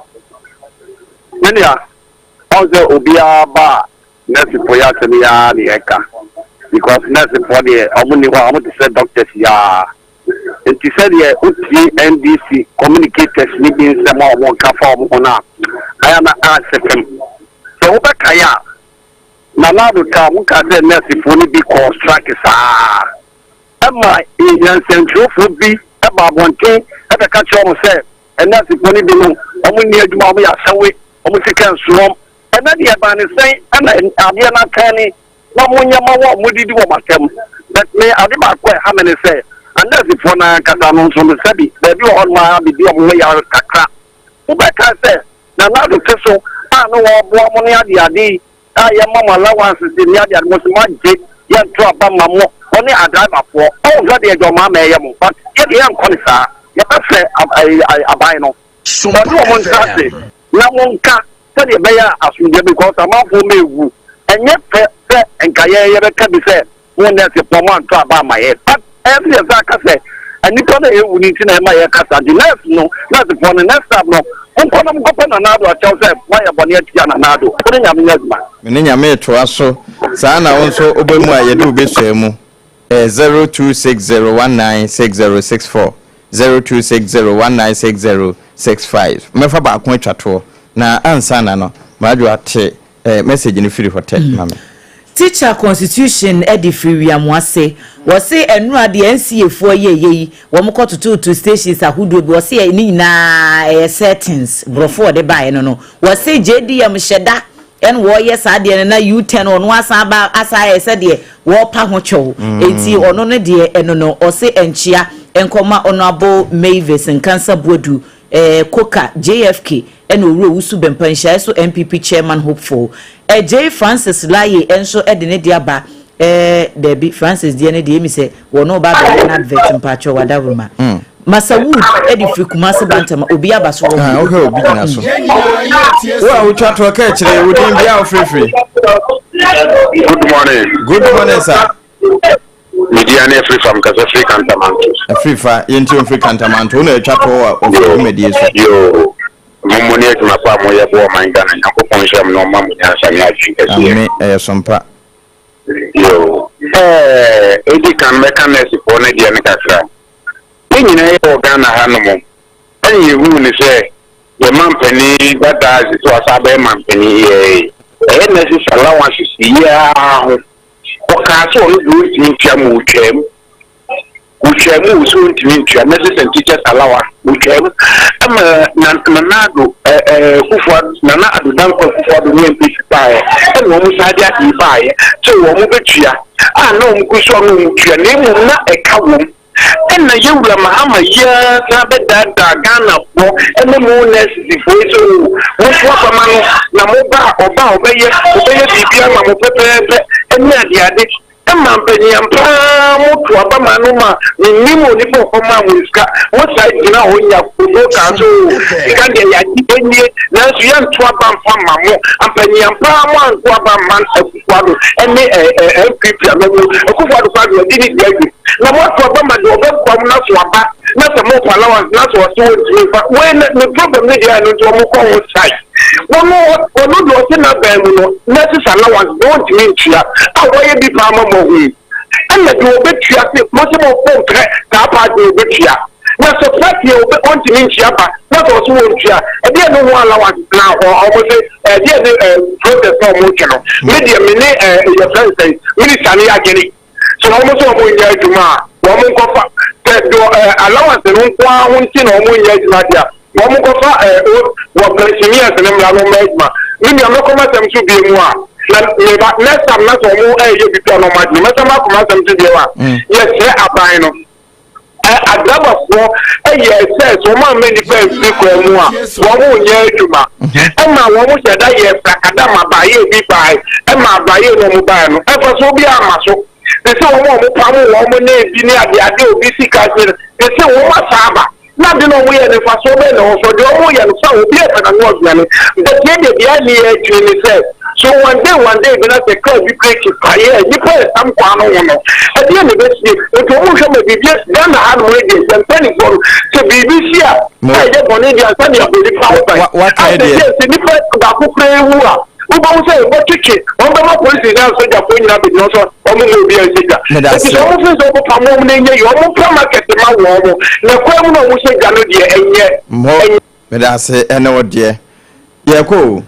menia also obia ba nurse poya tenia ni eka because nurse for the omuni wa amu say doctors ya it said the NDC communicators ni bin say mo ka form ona aya na asem so obekaya na lado ka mu ka say nurse for ni bi call strike sa ama yan central for bi e ba bonke e be ka cho mo say nurse for ni bi no omuni adwuma mo ya sawe omu sikan suom e na dia ba ni say na abia na kani na munya ma wo mudidi wo matem but me ade ba kwa ha me say and that's the phone kasa no so sabi baby on ma bi mo ya kakra wo be ka say na do keso no wo bo mo ne ade ya mama allowance se ni ade mo so ma je ya to aba ma mo oni adriver for o so de jo ma me ye mo but ye de yan kon sa ya ba say abai no so mo mo say na mo nka se de be ya asunje because amafo mewu enye pe enkaye ye be ka bi say mo ne se pomo to aba ma ye but every exact say and you don't know we need to know my casa the next no not the one next time no on come go na nado a tell say why aboni atia na nado oni nyame nyama meni nyame to aso saa na wonso obemu a yede obesua 0260196064 0260196065 mefa ba ko atwato na ansa na no majo ate message ni firi hotel mama teacher constitution edi free amwase wo se enura de NCA fo yeyi wo mo kototo to stations ahudo bi wo se ni na settings brofo de bae no wo se JDM sheda en wo yes ade na U10 ono asan ba asa ese de wo pa ho chew enti ono ne de eno no o se enchia enkoma ono abo Mavis nkansa bodu Koka JFK and Uru Usu Bempanshire so MPP chairman hopeful J Francis Laye enso edene diaba Debbie Francis diene de mi se wono ba be advert mpacho wadawuma Masawood edifi kumase bantama obi abaso okay obi gina so wa utwato ka kire udin bia ofrefre good morning sir media na free from Kasafri Kantamanto Afrifa yenti Afrika Kantamanto na atwato of media so yo momoni etuma pa mo ye bo man Ghana yakopon hwam no ma munya sami atwi ame sompa yo edi kan mekanes po na dia ne kakra nyina ye o Ghana ha no mo ayi hu ni se ye mampani Dadaa Adwoa Asare mampani ye na si allowance si ya o ka so no do ti ntwa mo twam o Uchamu was soon to meet nurses and teachers allow Ucham. Nanado, Nana Adudanko for the name Pishpai, and Womusadia Ibai, so Womubetia. I know Mukuso, name not a cowum. And the young Mahama, yeah, that Ghana for and the moon is the voice of Wapaman, Namoba, Obey, Mamo Pepe, and Nadia. Penny and Pam to Abamanuma, Nimo Nipo Homa Wiska, what side now when you have to go to Nancy and Twabam from Mamo, and Penny and Pam, Twabam man of Quado, and me a Kufa didn't get it. Now what Twabama do from Naswaba, not a more allowance, not what you but when the problem media and to a more side. One more, or not looking at them, necessary allowance don't mean here. How will you be Palmer? And the do bet you possible phone Tapa do bet you. Now, so that you want to mean Chiapa, not also won't you. And there no one allowance now, or almost a dear protest no more. Media minute, your friend says, Minister Ageni. So almost a more year to Ma, woman cover, allowance and one thing or more years later. One go for what Brescias and Magma. Maybe I'm not coming to be more. Next time, not more you become no matter. Matter to be yes, Abino. I grab for yes, so many friends become one year to Ma. And my woman said, I have Prakadama by a big by, and my by no mobile. And for so be a muscle. They say, woman, name, the idea of BC Castle. They say, woman, Saba. Not the no way and if I saw them also the only and so be it and was money. But then the idea to said. So one day, when I say, "Cause you break it, you pay some one on." At the end of the day, it almost be just done the hard way and penny for to BBC. I just wanted to send you the power. What idea? The Uba say, what ticket? On the police is now such a point up in also, almost be a figure. It is almost over for a moment, you almost market the man. The criminal will say, Ganodia, and yet more. But I say, I know what, dear. Yako.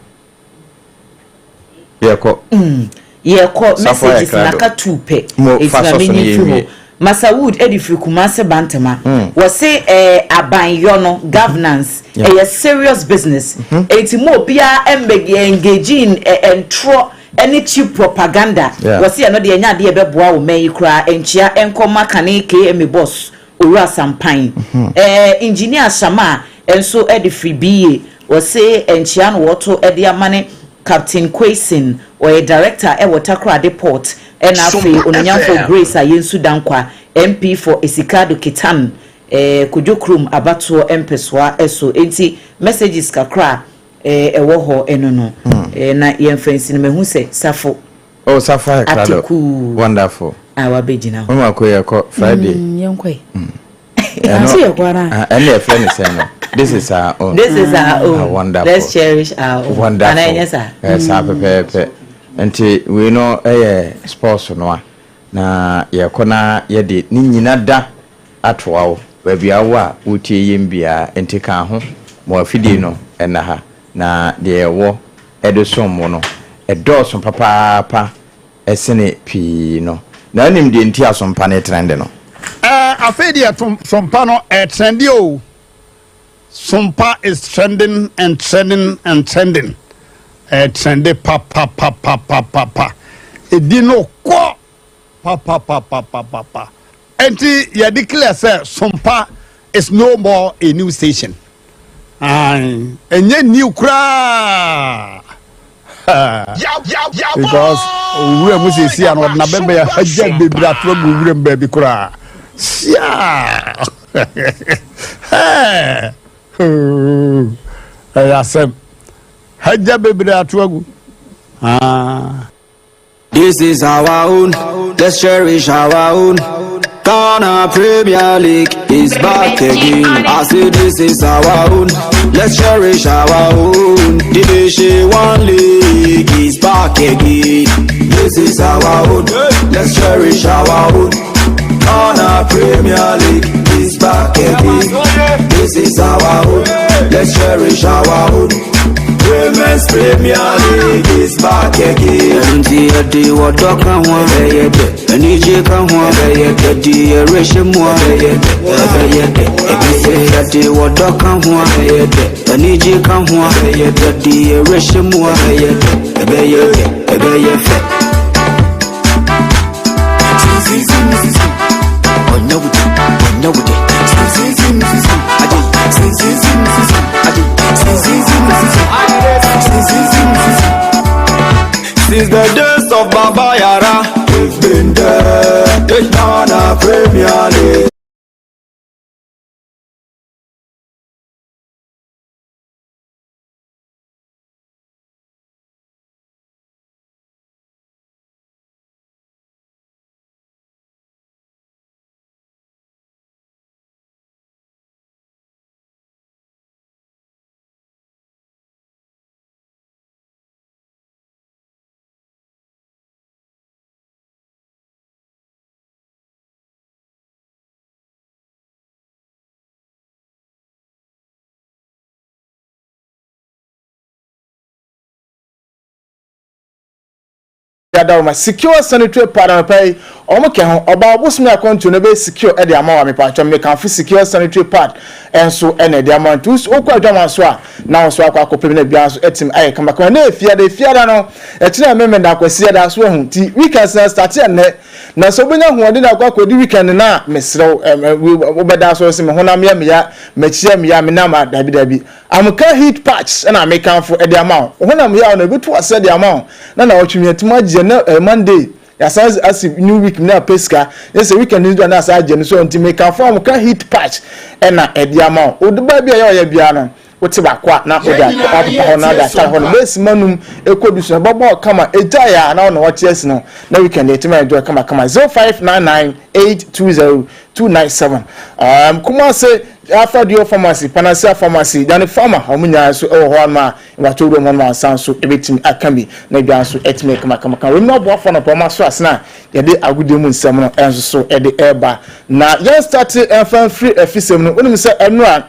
Yako, messages naka tupe. It's a mini Masawood Edifu Kumase Bantama was say aban governance a serious business. It's more pia engaging and throw any cheap propaganda. Was here no the nya de beboa wo mai kra enchia enkoma kane KM boss owura sampine. Engineer Shama enso Edifu BA was say enchia no woto ede amane Captain Quasin or a director e Watakra Deport NFA Onyanfo Grace Ayensu Dankwa MP for Esikado Kitan Kujokrum Abatuo Empeswa eso enti messages kakra ewo ho enono na yemfensi me hu se Safo Safo Akrado wonderful awa bejina mama ko yeko Friday yenkwe see you kwara and your friend is saying this is our own. This is our own. Wonderful. Let's cherish our own. Wonderful. Yes, sir. And we know sports no na ye kona ye de ni nyina da atwa ba bia wo utie yembia entika ho mo afidi no ena ha na de wo edosom mo no edosom papa esene pi no na nim de nti asompa ne trend no afedi sompa no trendy o. Sompa is trending and trending and trending. Trendy pa. Edino kwa pa. Enti ya declare say Sompa is no more a new station. Enye new kra. Because we must see an na bembe ya haja bebra to we baby kra. Yeah. This is our own, let's cherish our own. Ghana Premier League is back again. I say this is our own, let's cherish our own. Division 1 League is back again. This is our own, let's cherish our own. Ghana Premier League is back again. This is our own, let's cherish our own. Women's Premier League is back again. And the what talk and one and kahwa Daddy Reshimwa Daddy Wado kahwa Daniji kahwa Daddy Reshimwa Ebeye fe Since the days of Baba Yara, we've been there. Take down our Premier League. Dadaa secure sanitary pad pay omoke ho oba obusumi akonto no be secure e de amawa me patcho me kan secure sanitary pad enso ene de amount us okwa adwama so a na so akwa akopem na bia so etim aye kama kama na efiada no e kire me da kwasi da so hu ti weekend start na so benya hu ode da akwa kodi weekend na mesrew obeda so se me honam ya me ya machia me ya me na ma dabi amka heat patch na me kan fo e de amawa honam ya na betu ase de amawa na otwumi atima Monday as new week na pesca yes weekend is na sa agye so nti make form ka heat patch na ediama oduba bia ya bia no wote bakwa na oda papa na da ta hono base manum ekodu so bobo kama ejaya na no watch yes no na weekend etima enjoy kama 0599820297 kuma say after the pharmacy panacea pharmacy dan farmer omunya so e ho ma watoro mo ma san so ebetimi akami na bia so etime kama we no bo afọ no poma so asna ye de agudemu nsem no enso so e de eba na just start fan free efisem no onim se enu a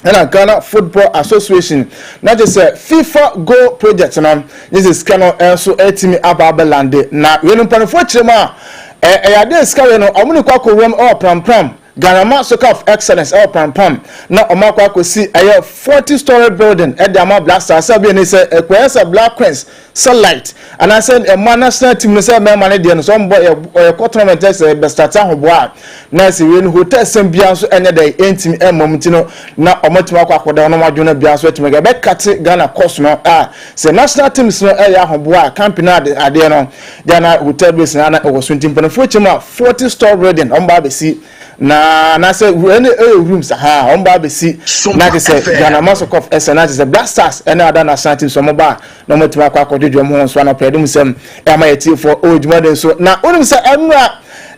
na Ghana Football Association na je se FIFA Go project no this is kano enso etimi ababelande na we no panfo kirema ya de skawe no omuni kwako wem o pram Ghana Soccer of Excellence pam na omakwa kosi aye 40-story building at the Ama Blasters sabi ni say ekwesa Black Queens Sunlight and I said a national team no say me man dey no so mbo e tournament say be start ahoboa na say we hotel sem bia so enye dey entim emomti no na omatima akwakoda no madwona bia so etimega be cut Ghana course no say national teams no e ahoboa camping ade no Ghana hotel base na e was 20 for 40-story building omba be si na say any rooms omba be si na say Ghana Soccer of Excellence say Blasters and other national teams so moba no matima akwakoda mo so na pedum sem e ma yeti for ojumade so na onim say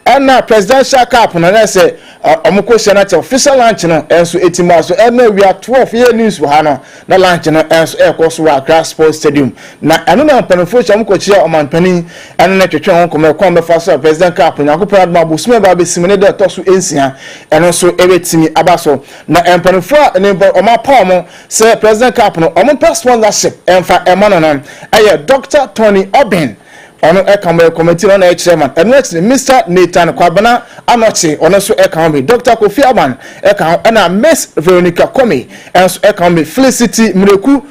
enna presidential cup na say omko senate official launch no enso etima so enna we are 12 year news wo ha no na launch no enso Akosua Accra Sports Stadium na eno na panfo cha mko chia omanpani enna na twetwe won ko me kwa me fa so president cup nyakopra adma bosume ba be simene de to so ensia eno so ebetimi abaso na empanfo ne omapa mo say president cup no ompa sponsorship emfa emano no aye Dr. Tony Obin ono ekamba committee on chairman and next Mr. Nathan Kwabana Anochi ono so ekamba Dr. Kofi Aban ekamba na Miss Veronica Komi enso ekamba Felicity Mreku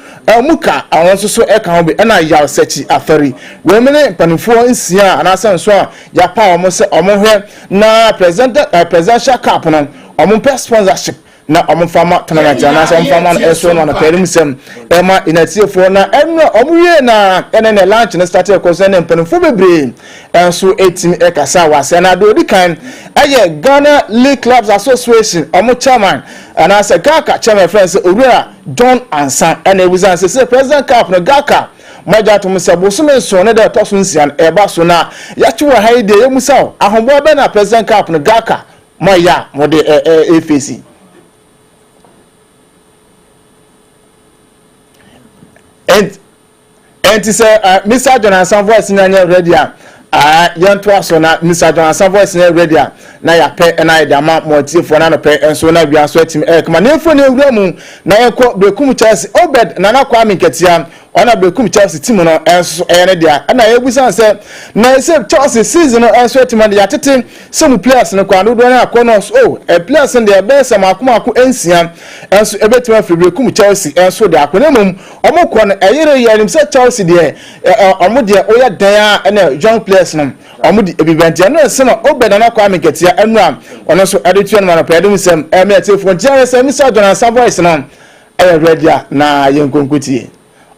Muka awon so ekamba na Yaw Sechi Afari we mene panifo nsia anasa so ya pa omo se omo hwe na presidential cup no omo sponsorship na omfama tournament na so omfama no eso no na perim sem ema inatiefo na enno omuye na ene launch na start Akosua na mpanfo bebre enso etim ekasa wase na do dikan aye Ghana League Clubs Association omo chairman na say Gaka chairman friends Owura John Ansan and ewuzan say president cup no Gaka maja to musabo so men so ne da to so nsian eba so na ya chi wa haide yemusaw ahombo be na president cup no Gaka maya mode AFC and say Mr. Jonathan voice na ready yanto aso na Mr. Jonathan voice na ready na ya pe na ya ma motive for na no pe enso na bia so etim kuma na efo na ewura mu na yenko bekum Chelsea Obed na na kwa minketia ona bekum Chelsea team no enso ene dia na yebusan se na se Chelsea season no enso etima de yatete some players no kwa do na akono so players no de be se makoma ko ensia enso ebetima fi bekum Chelsea enso de akona mum omo ko no eyere yanim se Chelsea de omo de oya dan a na young players no omo de ebibantia no se no obeda na kwa ameketia enu a ono so adetua no na pedum sem emetefo ntia se mi sa Adwoa Asare voice no ready na yenkonkotie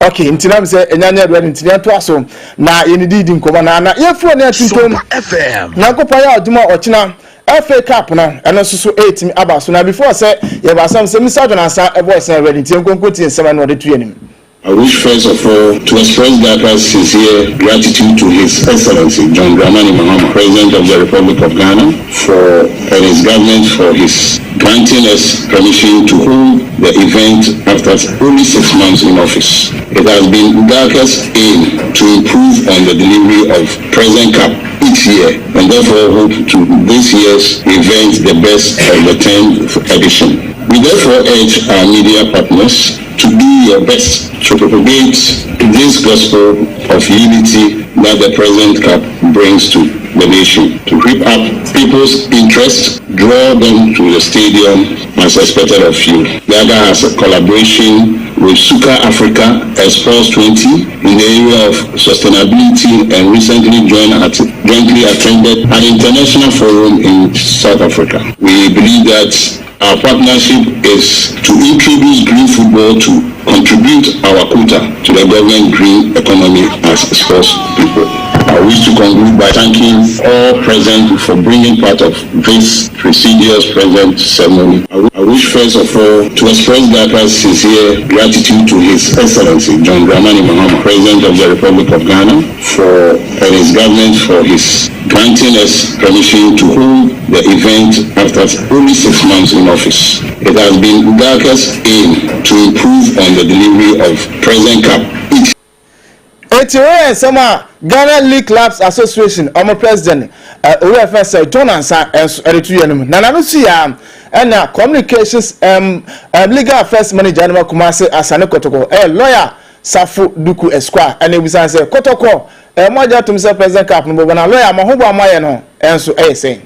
okay ntinam se enyanya ready ntinya to aso na yenididi nkoma na yefuo na atintom FM na kopa ya aduma ochina FA Cup no eno so 8 abaso na before say ye ba sam se Mr. Adwoa Asare voice ready ntiyenkonkotie nsema no de tuanim. I wish first of all to express Daka's sincere gratitude to His Excellency John Dramani Mahama, President of the Republic of Ghana, and his government for his granting us permission to hold the event after only 6 months in office. It has been Daka's aim to improve on the delivery of present Cup each year, and therefore hope to this year's event the best of the 10th edition. We therefore urge our media partners to do your best to propagate this gospel of unity that the present Cup brings to the nation, to reap up people's interest, draw them to the stadium as expected of you. Dadaa has a collaboration with Suka Africa Sports 20 in the area of sustainability and recently jointly attended an international forum in South Africa. We believe that our partnership is to introduce green football to contribute our quota to the government green economy as sports people. I wish to conclude by thanking all present for bringing part of this prestigious present ceremony. I wish first of all to express Daka's sincere gratitude to His Excellency John Dramani Mahama, President of the Republic of Ghana, and his government for his granting us permission to hold the event after only 6 months in office. It has been Daka's aim to improve on the delivery of present Cup. Etiwe sama Ghana League Clubs Association omo president OFS say Tonansa eretu yanum na no si ya na communications legal affairs manager na Kumase Asane Kotoko lawyer Safu Duku Esquire and we say Kotoko mo ja tum say president Cup no bo na lawyer mo hobo amaye no enso say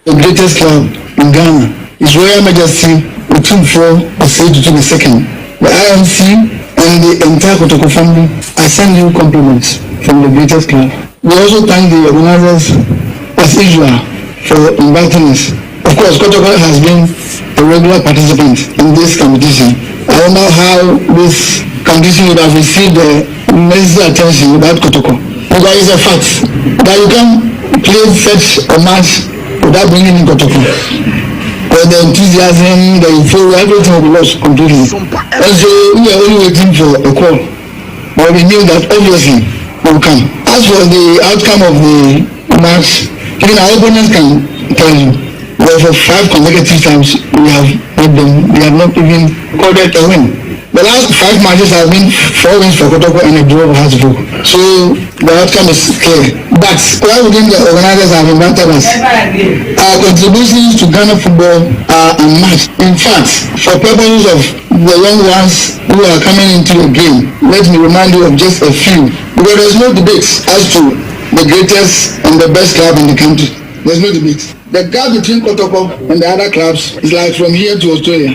the greatest club in Ghana is Royal Majesty Otumfo Osei 22nd, the IMC and the entire Kotoko family. I send you compliments from the greatest club. We also thank the organizers as usual for inviting us. Of course, Kotoko has been a regular participant in this competition. I don't know how this competition would have received the necessary attention without Kotoko. But there is a fact that you can play such a match without bringing in Kotoko. The enthusiasm, the euphoria, everything will be lost completely. And so we are only waiting for a call. But we knew that obviously we will come. As for the outcome of the match, even our opponents can tell you that for 5 consecutive times we have made them, we have not even recorded a win. The last 5 matches have been 4 wins for Kotoko and a draw for Hasbro. So the outcome is clear. But why wouldn't the organizers have invited us? Our contributions to Ghana football are unmatched. In fact, for purposes of the young ones who are coming into the game, let me remind you of just a few. Because there's no debate as to the greatest and the best club in the country. There's no debate. The gap between Kotoko and the other clubs is like from here to Australia.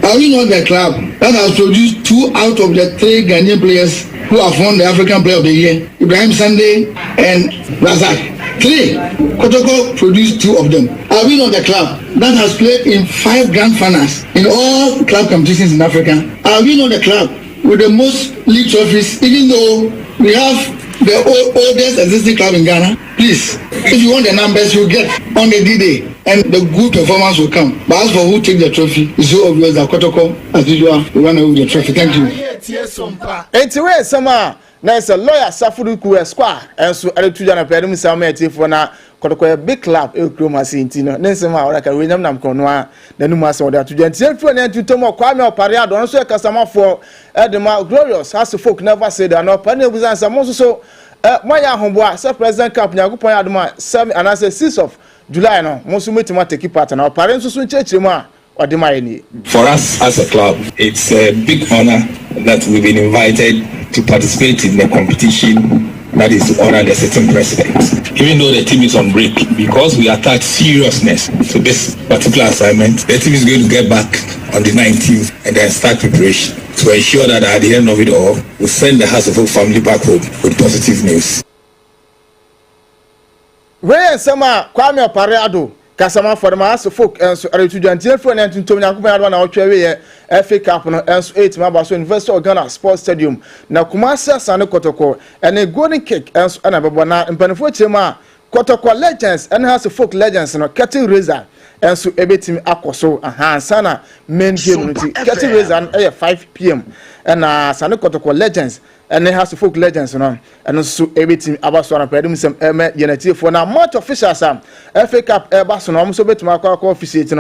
Are we not the club that has produced 2 out of the 3 Ghanaian players who have won the African Player of the Year? Ibrahim Sunday and Razak. 3. Kotoko produced 2 of them. Are we not the club that has played in 5 grand finals in all club competitions in Africa? Are we not the club with the most league trophies, even though we have the oldest existing club in Ghana? Please, if you want the numbers, you get on the D-Day, and the good performance will come. But as for who take the trophy, it's so obvious that Kotoko, as usual, will run away with the trophy. Thank you. Etiwe sama na is a lawyer Safu Duku Esquire and so eretu jana pedum sama etifo na Kotoko a big club e kromasi intino nensema ora ka wenyam nam kono a nanu ma se oda tuja ntiafu na ntutomo kwa me opare ado no so e kasamafo edema glorious has folk never said that no pa na ebuzan samo so moya ahomboa se president camp nyagopon adoma 7 and 6 of July no mo so metima take part na opare nso so nchechire mu a For us as a club, it's a big honor that we've been invited to participate in the competition that is to honor the sitting president. Even though the team is on break, because we attach seriousness to this particular assignment, the team is going to get back on the 19th and then start preparation to ensure that at the end of it all, we send the House of Hope family back home with positive news. Where Sama Kwame Pareado, Kasama for the Master Folk, and so are to do until for an Antonio Kuman FA Cup and 8 Mabaso University of Ghana Sports Stadium. Now Kumasa Sano Kotoko and a golden cake and Anabana and Benefuchema Kotoko legends and House of Folk legends and a cattle razor. And so everything Akosua Sana main game cattle razor and 5 p.m. and Sano Kotoko legends. And it has to folk legends, and also everything about Swana Pedum, some unity for now. Much officials, FA Cup, Airbason, almost bit my office,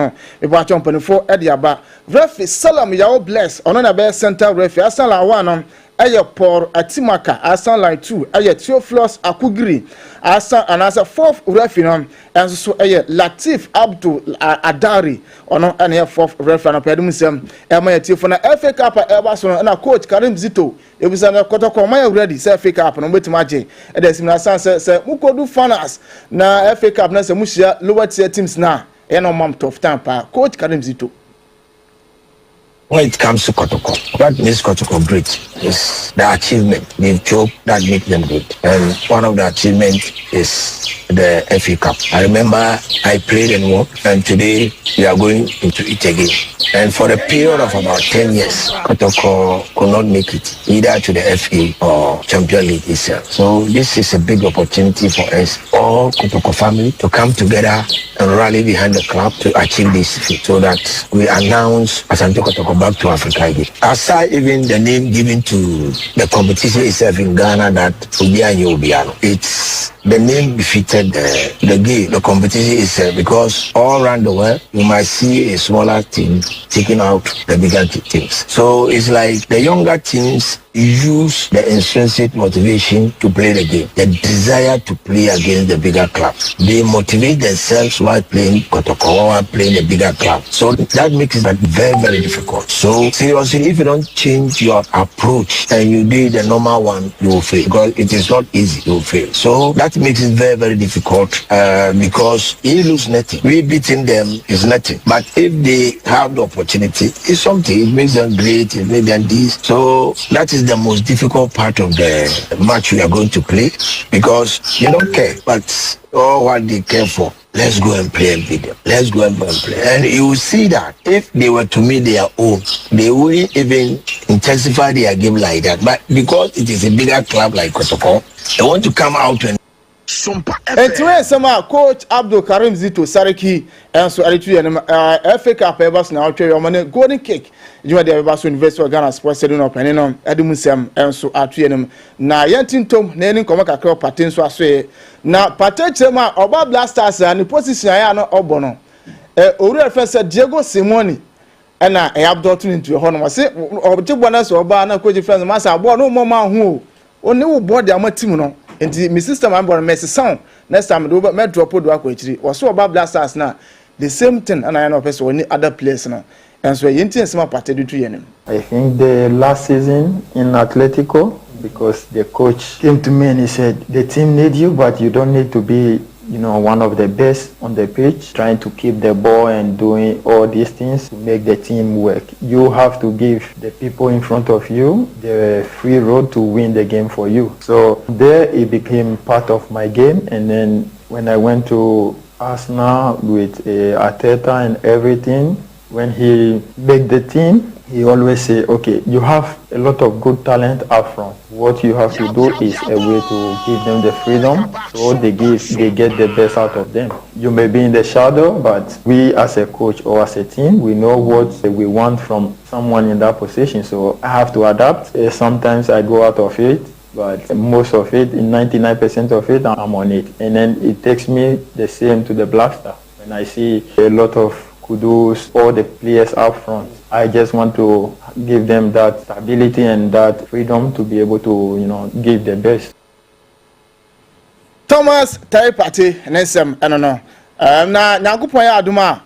about company for Ediaba. Refi Salam, Yao bless, on a best center refi, Asala one, Aya Por, Atimaka, Asan line 2, Aya Theophilus Akugri, Asa and as a 4th refinum, and so Aya Latif Abdul Adari, or no any 4th referee Pedum, Emma Tifona, FA Cup, Airbason, and a coach Karim Zito. It was an Kotoko Maya ready, say FA Cup, and wait magic. And there's in a sense, say, Muko do fanas. Na FA Cup, Nasa Mushia, lower tier teams now. And on mom tough time, Coach Karim Zito. When it comes to Kotoko, what makes Kotoko great is the achievement, the job that makes them great. And one of the achievements is the FA Cup. I remember I played and won, and today we are going into it again. And for a period of about 10 years, Kotoko could not make it either to the FA or Champions League itself. So this is a big opportunity for us, all Kotoko family, to come together and rally behind the club to achieve this feat, so that we announce Asante Kotoko back to Africa again. Aside even the name given to the competition itself in Ghana, that Obiano, it's the name befitted the game, the competition itself, because all around the world you might see a smaller team taking out the bigger teams. So it's like the younger teams use the intrinsic motivation to play the game, the desire to play against the bigger clubs. They motivate themselves while playing Kotoko, while playing the bigger club. So that makes it very, very difficult. So seriously, if you don't change your approach and you do the normal one, you will fail, because it is not easy, you will fail. So that makes it very, very difficult, because he lose nothing. We beating them is nothing. But if they have the opportunity, it's something. It makes them great, it makes them this. So that is the most difficult part of the match we are going to play, because you don't care, but all what they care for, let's go and play and beat them. Let's go and play. And you will see that if they were to meet their own, they wouldn't even intensify their game like that. But because it is a bigger club like Kotoko, they want to come out and Sompa. And to some Coach Abdul Karim Zito Sariki and so FA Cup Evers now your golden cake. You are the Evers University of Ghana Sports Stadium of Penino, Edimusem, and so at na Yantin Tom, Naning Komaka Patin so say. Na Patechema Oba Blasters and the position I am not Obono. Uriel said Diego Simoni. And I have gotten into your home. I say, or Tibuanas or Bana, Coach Friends, Master, born no more who only board the Amatimo. And my sister, my boy, Messi sound. Next time, do but drop to Aquachi or so about Blasters now. The same thing, and I know person any other place now. And so, you intend some party to you. I think the last season in Atletico, because the coach came to me and he said, the team needs you, but you don't need to be, one of the best on the pitch, trying to keep the ball and doing all these things to make the team work. You have to give the people in front of you the free road to win the game for you. So there it became part of my game. And then when I went to Arsenal with Arteta and everything, when he made the team, he always say, okay, you have a lot of good talent up front. What you have to do is a way to give them the freedom so they get the best out of them. You may be in the shadow, but we as a coach or as a team, we know what we want from someone in that position. So I have to adapt. Sometimes I go out of it, but most of it, in 99% of it, I'm on it. And then it takes me the same to the Blaster. When I see a lot of kudos, all the players up front, I just want to give them that stability and that freedom to be able to, give the best. Thomas Tai Party, and some, I don't know. Na Nagupoya Aduma,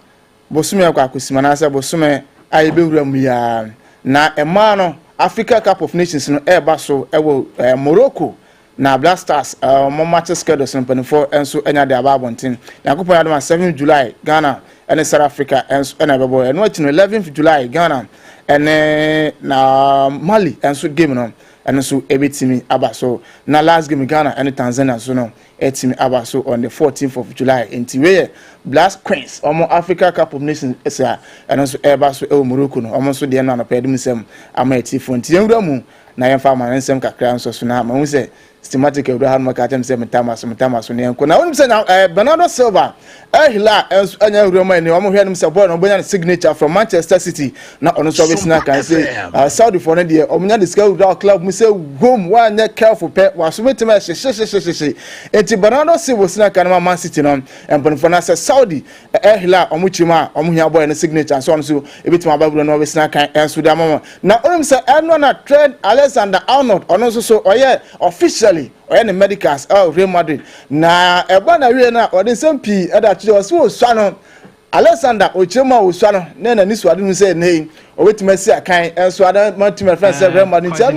bosume akwakusima na asa bosume ayebewura mu ya na ema no Africa Cup of Nations no eba so ewo Morocco na Black Stars mo match schedule so mpanifo enso enya de ababontin yakopon ya 7th July Ghana and South Africa enso ena bebo eno 11th July Ghana and na Mali enso game no and so ebitimi aba so na last game Ghana and Tanzania so no etimi aba so on the 14th of July enti we Black Queens omo Africa Cup of Nations esa and so eba so e Morocco no omo so de na pedum sem ama etifo enti yewura mu na yemfa ma nsem kakra nso so na ma hu se systematic Abraham Makatem say metamaso ne enko na wonu say Bernardo Silva ehila anya uroma ni omo hwe nim say boy no bonya signature from Manchester City na ono so besina kan say Saudi for ne de omunya discover club mu say home one ne careful pe waso metima she enti Bernardo Silva sina kan Man City no emponfo na say Saudi ehila omo chima omo hia boy ne signature so ono so ebitima baburo no besina kan enso da mama na onum say eno na Trent Alexander-Arnold ono so oye officially or any medicals Real Madrid na eba na wie na odi sempi eda chijo so osua no Alexander Ochema osua no na nisu ade nu say nei o wetima si akan enso ada team friend say Real Madrid tell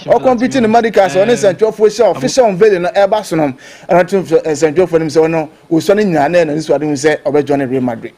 o competing in medicals on central official unveiling no eba so no and team central for him say no osua no nya na nisu ade nu say obe join Real Madrid.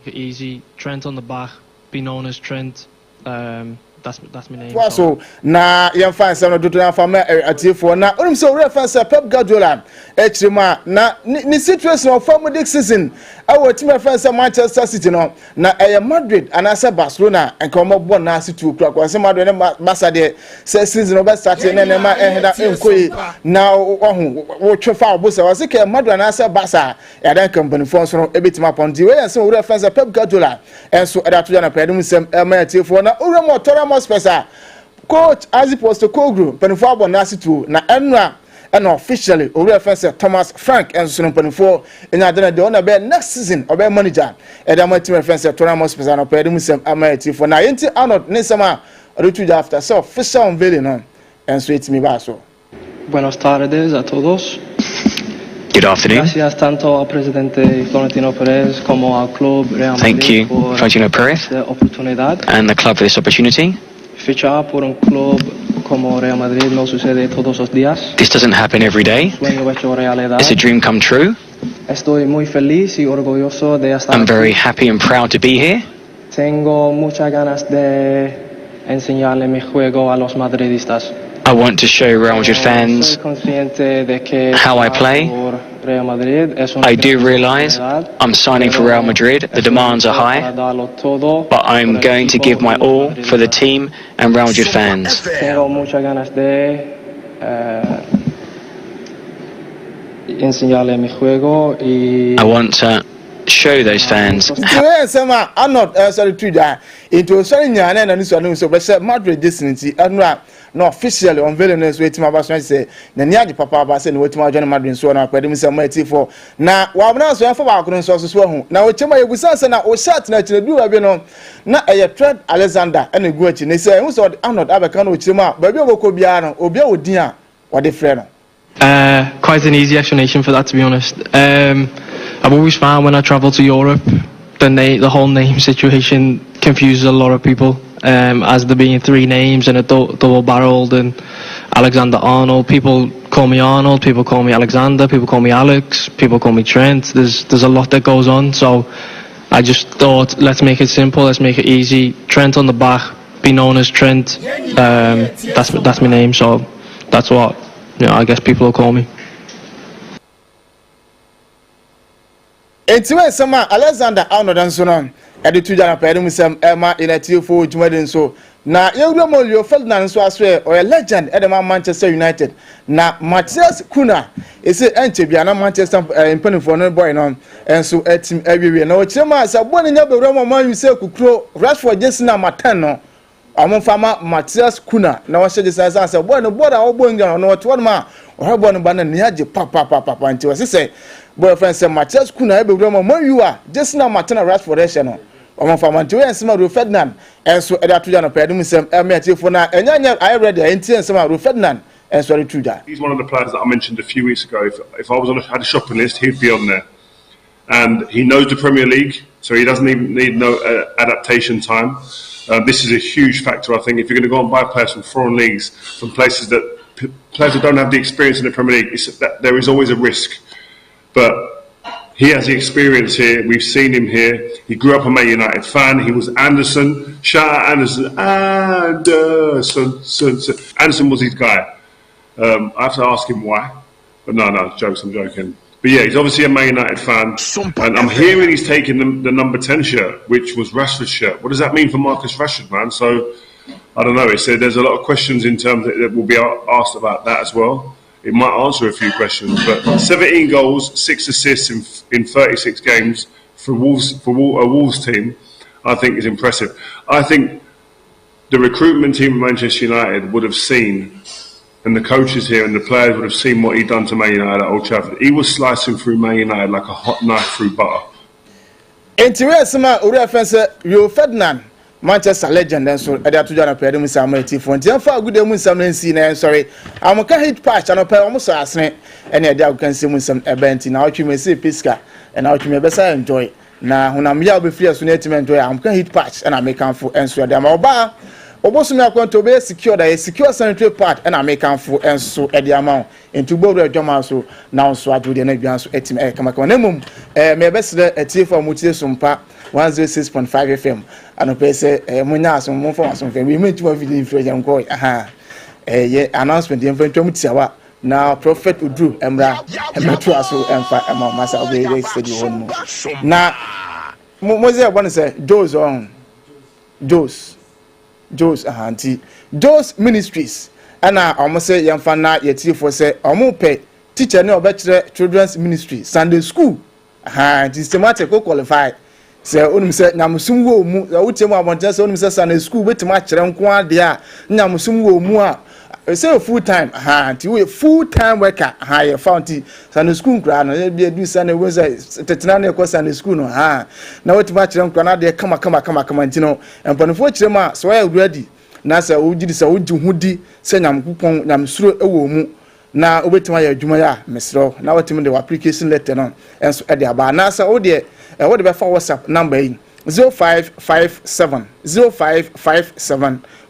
Easy, Trent on the back, be known as Trent. That's my name. So na yem fan say no do to fam atifo na onum say reference Pep Guardiola echima na ni situation of former this season our team reference Manchester City no na Madrid and asa Barcelona and come up na City kura say Madrid na Barca de say season over start na na ma ehda enkoyi na ohu wo twefa obo say was say Madrid and asa Barca ya dan company for so ebitima pon di we say reference Pep Guardiola and so eda to na pedum sem ma atifo na uremo tora special coach as opposed to Kogru penifo abonasi to na enra and officially o reference Thomas Frank and so penifo enya dena de ona be next season obe manager e da team reference Toronto special no pedum sem amati for na yenti Arnold ne sama retu after so official unveiling no and so it me ba so. Buenas tardes a todos. Good afternoon. Gracias tanto al presidente Florentino Perez como al club Real Madrid. Thank you, Florentino Perez, and the club for this opportunity. Fichar por un club como Real Madrid no sucede todos los días. This doesn't happen every day. Sueño hecho realidad. It's a dream come true. Estoy muy feliz y orgulloso de estar I'm very happy and proud to be here. Tengo muchas ganas de enseñarle mi juego a los madridistas. I want to show Real Madrid fans how I play. I do realize I'm signing for Real Madrid, the demands are high, but I'm going to give my all for the team and Real Madrid fans. Tengo muchas ganas de enseñarle mi juego y I want to show those fans I'm not sorry to that into sorry nyane na niso anu so be Madrid destiny anura no officially unveiling this wetin about say na niaje papa ba say no wetin join Madrid so na pedi mi say mati for na wa bna so fa ba ko so so hu na o chema yegusa say na o shirt na chire du abi no na Trent Alexander and egu achi ne say hu so Arnold abeka na o chema ba bi oboko bia no obi a odin a wode frɛ no. Quite an easy explanation for that, to be honest. I've always found when I travel to Europe, the whole name situation confuses a lot of people. As there being three names and a double-barreled and Alexander Arnold. People call me Arnold, people call me Alexander, people call me Alex, people call me Trent. There's a lot that goes on, so I just thought, let's make it simple, let's make it easy. Trent on the back, be known as Trent. That's my name, so that's what I guess people will call me. Enti we sama Alexander Arnold anso edi tuja na pere musem ema inati fo jumade so na yewura molio Ferdinand so aswe o legend edema Manchester United na Matthias Kuna ese enche bia na Manchester impanifo no boy no enso etim awiwe na o chema sa boni nya bewura mo man use kukuro Rashford Jesse na maten no amfama Matthias Kuna na wo shege sa boy no boda wo bo ngano no to ma o boy no ba na niaje papa nti wo se boyfriend say Matthias Kuna e bewura mo man you a Jesse na maten Rashford Jesse no omo fa man ti we ensema Ro Ferdinand enso e da to no pa dem nsem e me atifo na enya I ready enti ensema Ro Ferdinand enso re tuja. He's one of the players that I mentioned a few weeks ago. If I was had a shopping list, he'd be on there. And he knows the Premier League, so he doesn't even need no adaptation time. This is a huge factor, I think. If you're going to go and buy players from foreign leagues, from places that players that don't have the experience in the Premier League, there is always a risk. But he has the experience here. We've seen him here. He grew up a Man United fan. He was Anderson. Shout out Anderson. Anderson was his guy. I have to ask him why. But no, jokes, I'm joking. But yeah, he's obviously a Man United fan. And I'm hearing he's taking the number 10 shirt, which was Rashford's shirt. What does that mean for Marcus Rashford, man? So, I don't know. It said there's a lot of questions in terms that will be asked about that as well. It might answer a few questions. But 17 goals, 6 assists in 36 games for a Wolves team, I think is impressive. I think the recruitment team of Manchester United would have seen, and the coaches here and the players would have seen what he'd done to Man United at Old Trafford. He was slicing through Man United like a hot knife through butter. Interesting, Uri offense, Rio Ferdinand, Manchester legend, and so Ada to Jana Pedro Musamati for Tiafa good Musamasi, and sorry, I'm a hit patch and a pair almost as and a dog can see some event in out you may say Pisca and out you may best enjoy. Now, when I'm here before soon to enjoy, I'm going hit patch and I make for answer them all bar. Obosu me akwanto be secure that secure sanitary part and I make am for enso e the amount into bodu adwama so now so adu de na dwan so etim e kama kama nemum me besle etie for mutie Sompa 106.5 FM anope se munya aso mo for aso fam we meet to video influence nko ye announcement ye mfantwam tiawa na prophet Udru emra emetu aso emfa ema masa obe steady hon na moze gbon se Joes on Joes ahanti Joes Ministries ana almost say yamfa na yeti for say omupe teacher ne obekire children's ministry Sunday school systematic qualify say onum say nyamusum wo mu wutem abonte say onum say Sunday school betima kire nko ade a nyamusum wo mu a say full time anti we full time worker you found Sunday school kra no be do Sunday we say tetina na ko Sunday school no na wetima kire nko na de kama ntino empanofo kire ma so ya ready na say ugidi say ugi hudi say nyamkupon nyamsuro ewo mu na obetima ya adwuma ya mesro na wetima de application letter no enso e de aba na say wo de what the WhatsApp number 0557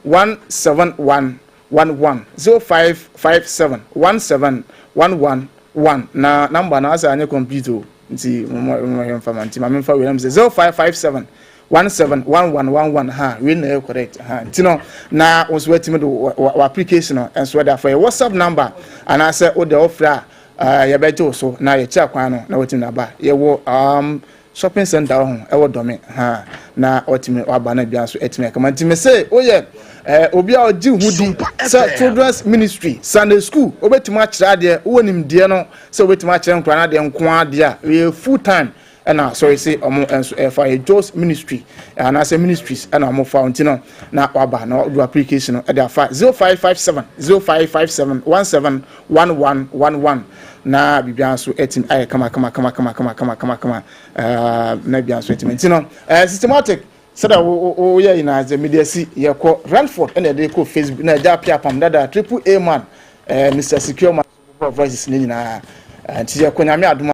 171 11 0557 17111 na number na asa anye computer nti mo fama nti ma memfa we am 0557 171111 ha we na correct ha ntino na onso watimi do application and so that for your WhatsApp number and I say o de offer ya beto so na ye cha kwan no na watimi na ba ye wo shopping center ho e wo dome ha na otimi aba na bia so etimi kama ntimi say oye obi a oji hudi children's ministry Sunday school obetimi a kira de wonim de no say obetimi a kira nkwa na de nko ade a we full time and sorry say for a Joes ministry and as a ministries and I'm found na waba na do application at the 0557 171111 na bibia so etim ay kama na bibia so etim systematic so that we here in as a media see ye call Ranford and they call Facebook na ja Apam Dadaa AAA man Mr Secure man voices ni na anti ye ko nyame adoma